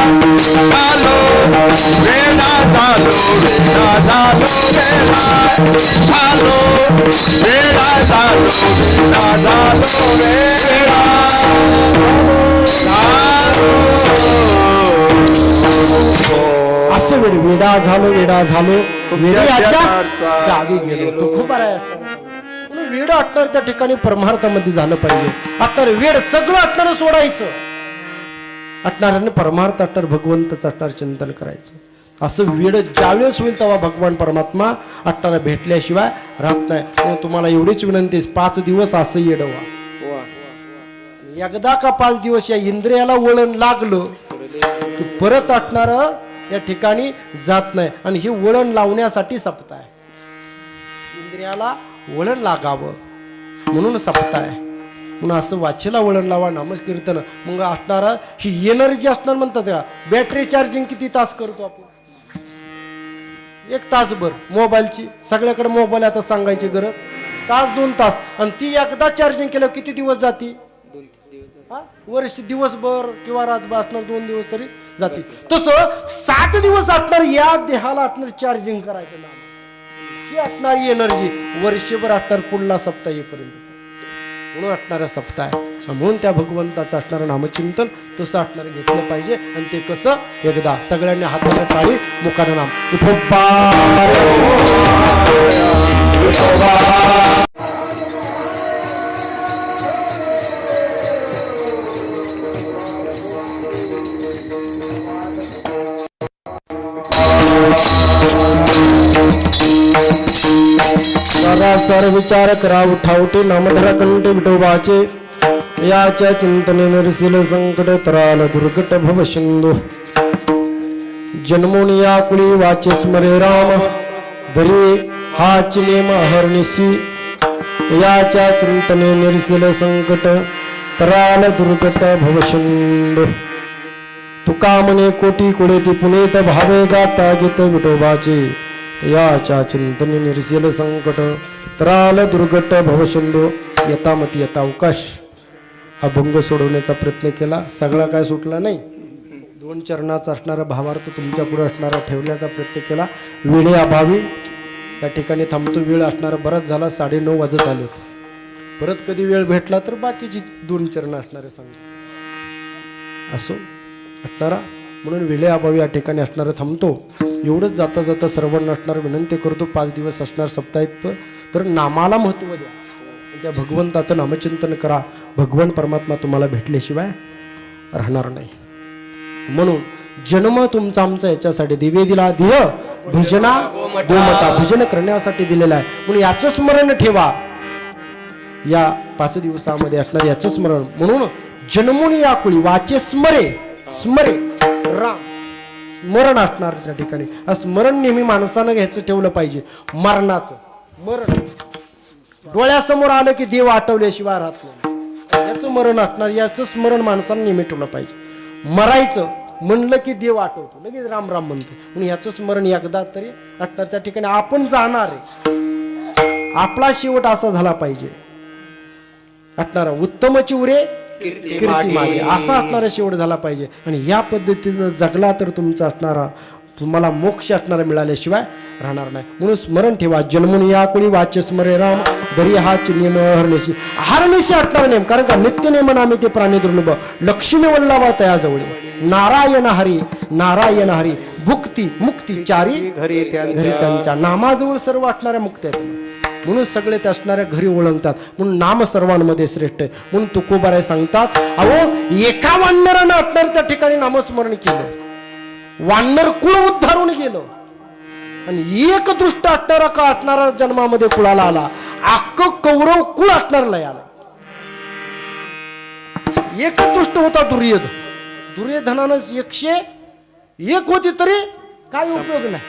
झालो वेडा झालो वेडा झालो वेडा झालो वेडा झालो वेडा असं वेडा झालो तुमच्या गावी गेलो तो खूप आहे वेड आटणार त्या ठिकाणी परमार्थामध्ये झालं पाहिजे. आटणार वेड सगळं आटणार सोडायचं. आटणाऱ्याने परमार्थ आटणार भगवंतच आटणार चिंतन करायचं. असं वेड ज्यावेळेस होईल तेव्हा भगवान परमात्मा आटणारा भेटल्याशिवाय राहत नाही. म्हणून तुम्हाला एवढीच विनंती 5 दिवस असं येडवा. एकदा का 5 दिवस या इंद्रियाला वळण लागलं की परत आटणार या ठिकाणी जात नाही. आणि हे वळण लावण्यासाठी सप्ताह आहे. इंद्रियाला वळण लागावं म्हणून सप्ताह आहे. म्हणून असं वाचेला वळण लावा नामस्कीर्तन. मग असणारा ही एनर्जी असणार म्हणतात का. बॅटरी चार्जिंग किती तास करतो आपण. 1 तासभर मोबाईलची. सगळ्याकडे मोबाईल आता सांगायची गरज. 1-2 तास. आणि ती एकदा चार्जिंग केल्यावर किती दिवस जाती. वर्ष दिवसभर किंवा रातभर असणार 2 दिवस तरी जाते. तसं 7 दिवस असणार या देहाला असणार चार्जिंग करायचं नाम. ही असणारी एनर्जी वर्षभर असणार पुढला सप्ताह येईपर्यंत. म्हणून असणारा सप्ताह आहे. म्हणून त्या भगवंताचं असणारं नामचिंतन तसं असणारं घेतलं पाहिजे. आणि ते कसं एकदा सगळ्यांनी हाताला टाळी मुखानं नाम सर विचार करा उठावटे नामधरा कंठे विठोबाचे. याच्या चिंतने नरसिल संकट तराल दुर्गट भव सिंधू. जन्मोन या कुळी वाचे स्मरे राम धरी हाच नेम हरनिशी. याच्या चिंतने नरसिल संकट तराल दुर्गट भव सिंधू. तुका म्हणे कोटी कुळे ती पुनेत भावे गाता गीत विठोबाचे. याच्या चिंतने निर्शील संकट तराल दुर्गट भवसिंधू. यथामती यथा अवकाश हा भंग सोडवण्याचा प्रयत्न केला. सगळा काय सुटला नाही. 2 चरणाचा असणारा भावार्थ तुमच्या पुढे असणारा ठेवण्याचा प्रयत्न केला. वेळे अभावी या ठिकाणी थांबतो. वेळ असणारा बराच झाला. 9:30 वाजत आले. परत कधी वेळ भेटला तर बाकीची 2 चरण असणारे सांग असो असणारा. म्हणून वेळे अभावी या ठिकाणी असणारं थांबतो. एवढंच जाता जाता सर्वांना असणार विनंती करतो. 5 दिवस असणार सप्ताहिक तर नामाला महत्त्व द्या. त्या भगवंताचं नामचिंतन करा. भगवान परमात्मा तुम्हाला भेटल्याशिवाय राहणार नाही. म्हणून जन्म तुमचा आमचा याच्यासाठी दिवे दिला ध्येय भजना गोमता भजन करण्यासाठी दिलेला आहे. म्हणून याचं स्मरण ठेवा. या 5 दिवसामध्ये असणार याचं स्मरण. म्हणून जन्मून या कुळी वाचे स्मरे स्मरे राम. स्मरण असणार त्या ठिकाणी. स्मरण नेहमी माणसानं घ्यायचं ठेवलं पाहिजे. मरणाचं मरण डोळ्यासमोर आलं की देव आठवल्याशिवाय राहत नाही. याचं मरण असणार. याचं स्मरण माणसानं नेहमी ठेवलं पाहिजे. मरायचं म्हणलं की देव आठवतो लगेच राम राम म्हणतो. म्हणून याचं स्मरण एकदा तरी असणार. त्या ठिकाणी आपण जाणार आहे. आपला शेवट असा झाला पाहिजे असणारा. उत्तम चिवरे कीर्ती मागे असा असणारा शेवट झाला पाहिजे. आणि या पद्धतीनं जगला तर तुमचा असणारा तुम्हाला मोक्ष असणारा मिळाल्याशिवाय राहणार नाही. म्हणून स्मरण ठेवा. जन्मून या कुळी वाच्य स्मरे राम दरी हाच नियम हरनेशी. हरनेशी असणारा नेम. कारण का नित्य नेमन आम्ही ते प्राणी दुर्लभ लक्ष्मी वल्लावा तयाजवळ. नारायण हरी नारायण हरी भुक्ती मुक्ती चारी घरी त्यांच्या नामाजवळ सर्व असणाऱ्या मुक्ती आहेत. म्हणून सगळे ते असणाऱ्या घरी ओळखतात. म्हणून नाम सर्वांमध्ये श्रेष्ठ आहे. म्हणून तुकोबाराय सांगतात अहो एका वानरानं असणार त्या ठिकाणी नामस्मरण केलं. वानर कुळ उद्धारून गेलं. आणि एक दृष्ट असणारा का असणारा जन्मामध्ये कुळाला आला. अख्ख कौरव कुळ असणारला आला. एक दृष्ट होता दुर्योधन. दुर्योधनानं 101 होती तरी काय उपयोग नाही.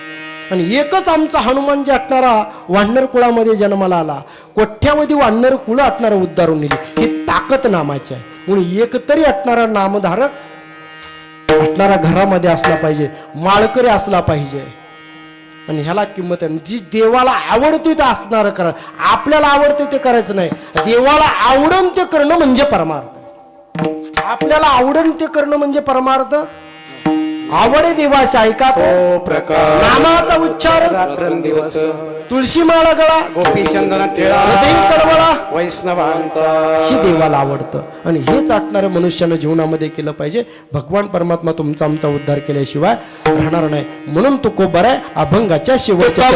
आणि एकच आमचा हनुमान जे असणारा वानर कुळामध्ये जन्माला आला. कोठ्यावधी वानर कुळ असणारा उद्धारून नेली. ही ताकद नामाची आहे. म्हणून एक तरी असणारा नामधारक असणारा घरामध्ये असला पाहिजे. माळकरी असला पाहिजे. आणि ह्याला किंमत आहे. जी देवाला आवडते ते असणारं करा. आपल्याला आवडते ते करायचं नाही. देवाला आवडन ते करणं म्हणजे परमार्थ. आपल्याला आवडन ते करणं म्हणजे परमार्थ आवडे देवास ऐका तो तो प्रकाश नामाचा उच्चार रात्रंदिवस तुळशी माळा गळा गोपीचंदन टिळा हृदय कळवळा वैष्णवांचा ही देवाला आवडतं आणि हेच आटणाऱ्या मनुष्यानं जीवनामध्ये केलं पाहिजे. भगवान परमात्मा तुमचा आमचा उद्धार केल्याशिवाय राहणार नाही. म्हणून तो को बराय अभंगाच्या शेवटच्या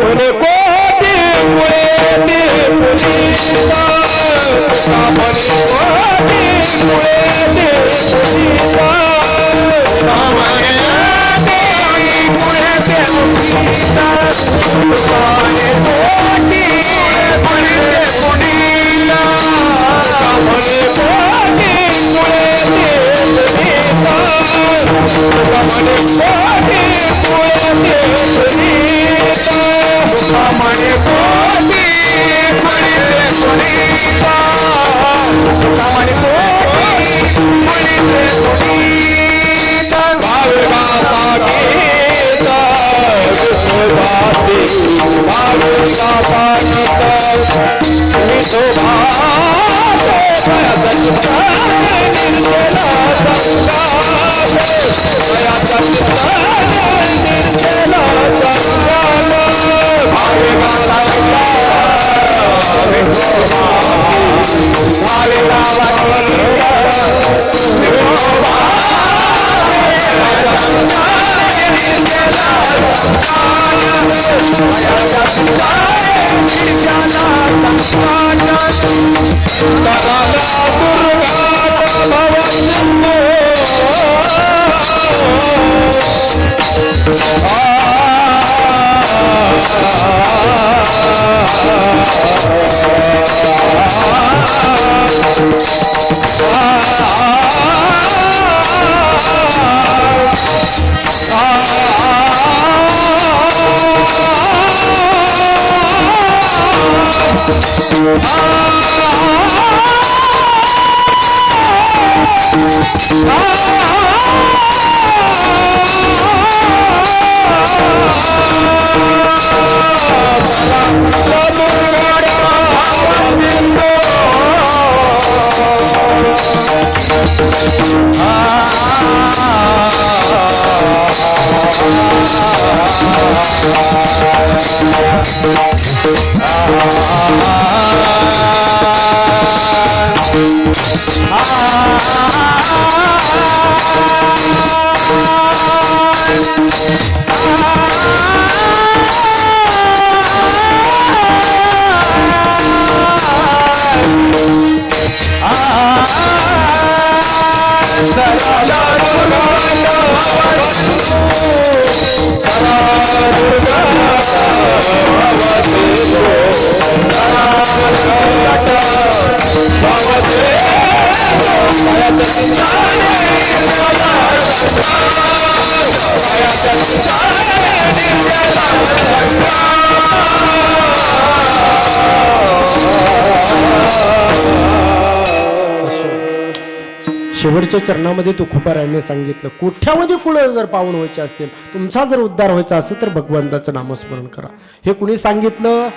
शेवटच्या चरणामध्ये तुकोबारायांनी सांगितलं, कोठ्यामध्ये कुळ जर पावन व्हायचे असतील, तुमचा जर उद्धार व्हायचा असेल तर भगवंताचं नामस्मरण करा. हे कुणी सांगितलं?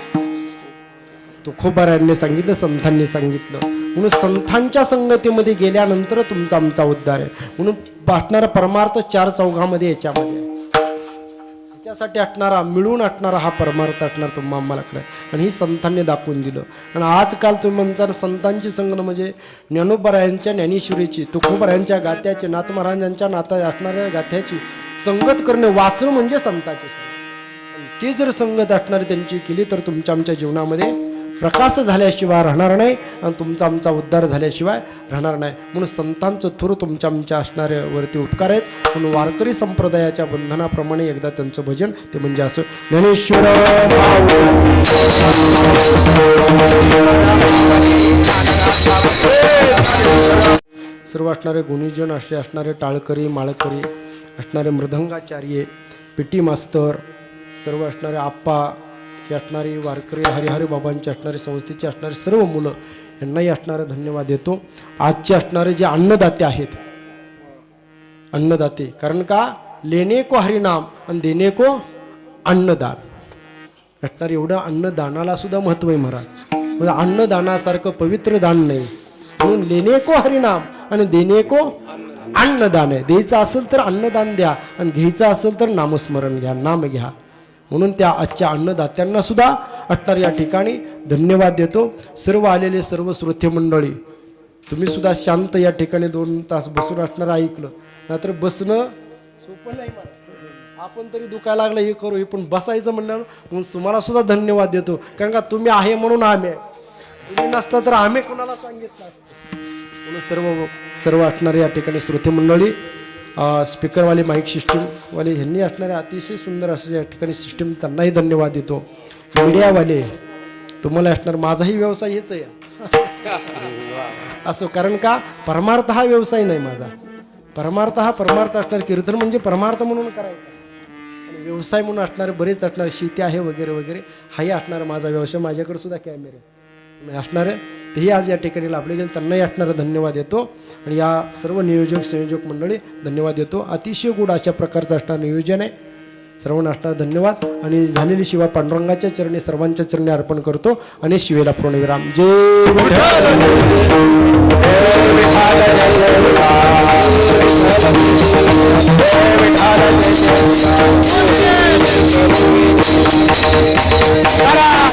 तुकोबारायांनी सांगितलं, संतांनी सांगितलं. म्हणून संतांच्या संगतीमध्ये गेल्यानंतर तुमचा आमचा उद्धार आहे. म्हणून वाटणारा परमार्थ चार चौघामध्ये याच्यामध्ये आहे. त्याच्यासाठी असणारा, मिळून असणारा हा परमार्थ असणार तुम्हा आम्हाला खरं. आणि ही संतांनी दाखवून दिलं. आणि आजकाल तुम्ही म्हणता संतांची संगत म्हणजे ज्ञानोबरायांच्या ज्ञानेश्वरीची, तुकोबारायांच्या गाथ्याची, नाथ महाराजांच्या नाता असणाऱ्या गाथ्याची संगत करणे, वाचणं म्हणजे संतांची संगत. ती जर संगत असणारी त्यांची केली तर तुमच्या आमच्या जीवनामध्ये प्रकाश झाल्याशिवाय राहणार नाही आणि तुमचा आमचा उद्धार झाल्याशिवाय राहणार नाही. म्हणून संतांचं थोर तुमच्या आमच्या असणाऱ्यावरती उपकार आहेत. म्हणून वारकरी संप्रदायाच्या बंधनाप्रमाणे एकदा त्यांचं भजन ते म्हणजे असं, ज्ञानेश्वर सर्व असणारे गुणीजन, असे असणारे टाळकरी, माळकरी, असणारे मृदंगाचार्य, पिटी मास्तर, सर्व असणारे आप्पा, हे असणारी वारकरी, हरिहरी बाबांची असणारी, संस्थेची असणारी सर्व मुलं, यांनाही असणारे धन्यवाद देतो. आजचे असणारे जे अन्नदाते आहेत, अन्नदाते, कारण का लेणे को हरिनाम आणि देणे को अन्नदान असणार, एवढं अन्नदानाला सुद्धा महत्व आहे महाराज. म्हणजे अन्नदानासारखं पवित्र दान नाही. म्हणून लेणे को हरिनाम आणि देणे को अन्नदान आहे. द्यायचं असेल तर अन्नदान द्या आणि घ्यायचं असेल तर नामस्मरण घ्या, नाम घ्या. म्हणून त्या आजच्या अन्नदात्यांना सुद्धा असणार या ठिकाणी धन्यवाद देतो. सर्व आलेले सर्व श्रोते मंडळी, तुम्ही सुद्धा शांत या ठिकाणी 2 तास बसून असणार ऐकलं, नाहीतर बसणं सोपं नाही मला. आपण तरी दुखायला लागलं हे करू, हे पण बसायचं म्हणल्यावर म्हणून तुम्हाला सुद्धा धन्यवाद देतो. कारण का तुम्ही आहे म्हणून आम्ही आहे, तुम्ही नसता तर आम्ही कोणाला सांगितलं असतं. म्हणून सर्व असणारे या ठिकाणी श्रोते मंडळी, स्पीकरवाले, माईक सिस्टीमवाले ह्यांनी असणारे अतिशय सुंदर असं या ठिकाणी सिस्टीम, त्यांनाही धन्यवाद देतो. मीडियावाले तुम्हाला असणार, माझाही व्यवसाय हेच आहे असं. कारण का परमार्थ हा व्यवसाय नाही माझा, परमार्थ हा परमार्थ असणार. कीर्तन म्हणजे परमार्थ म्हणून करायचा आणि व्यवसाय म्हणून असणारे बरेच असणार. शेती आहे वगैरे वगैरे, हाही असणारा माझा व्यवसाय. माझ्याकडे सुद्धा कॅमेरे असणार आहे, तेही आज या ठिकाणी लाभले गेले, त्यांनाही असणारा धन्यवाद देतो. आणि या सर्व नियोजक संयोजक मंडळी धन्यवाद देतो. अतिशय गुढ अशा प्रकारचं असणार नियोजन आहे. सर्वांना असणार धन्यवाद. आणि झालेली शिवा पांडुरंगाच्या चरणी, सर्वांच्या चरणी अर्पण करतो आणि शिवेला पूर्णविराम. जय विठ्ठल.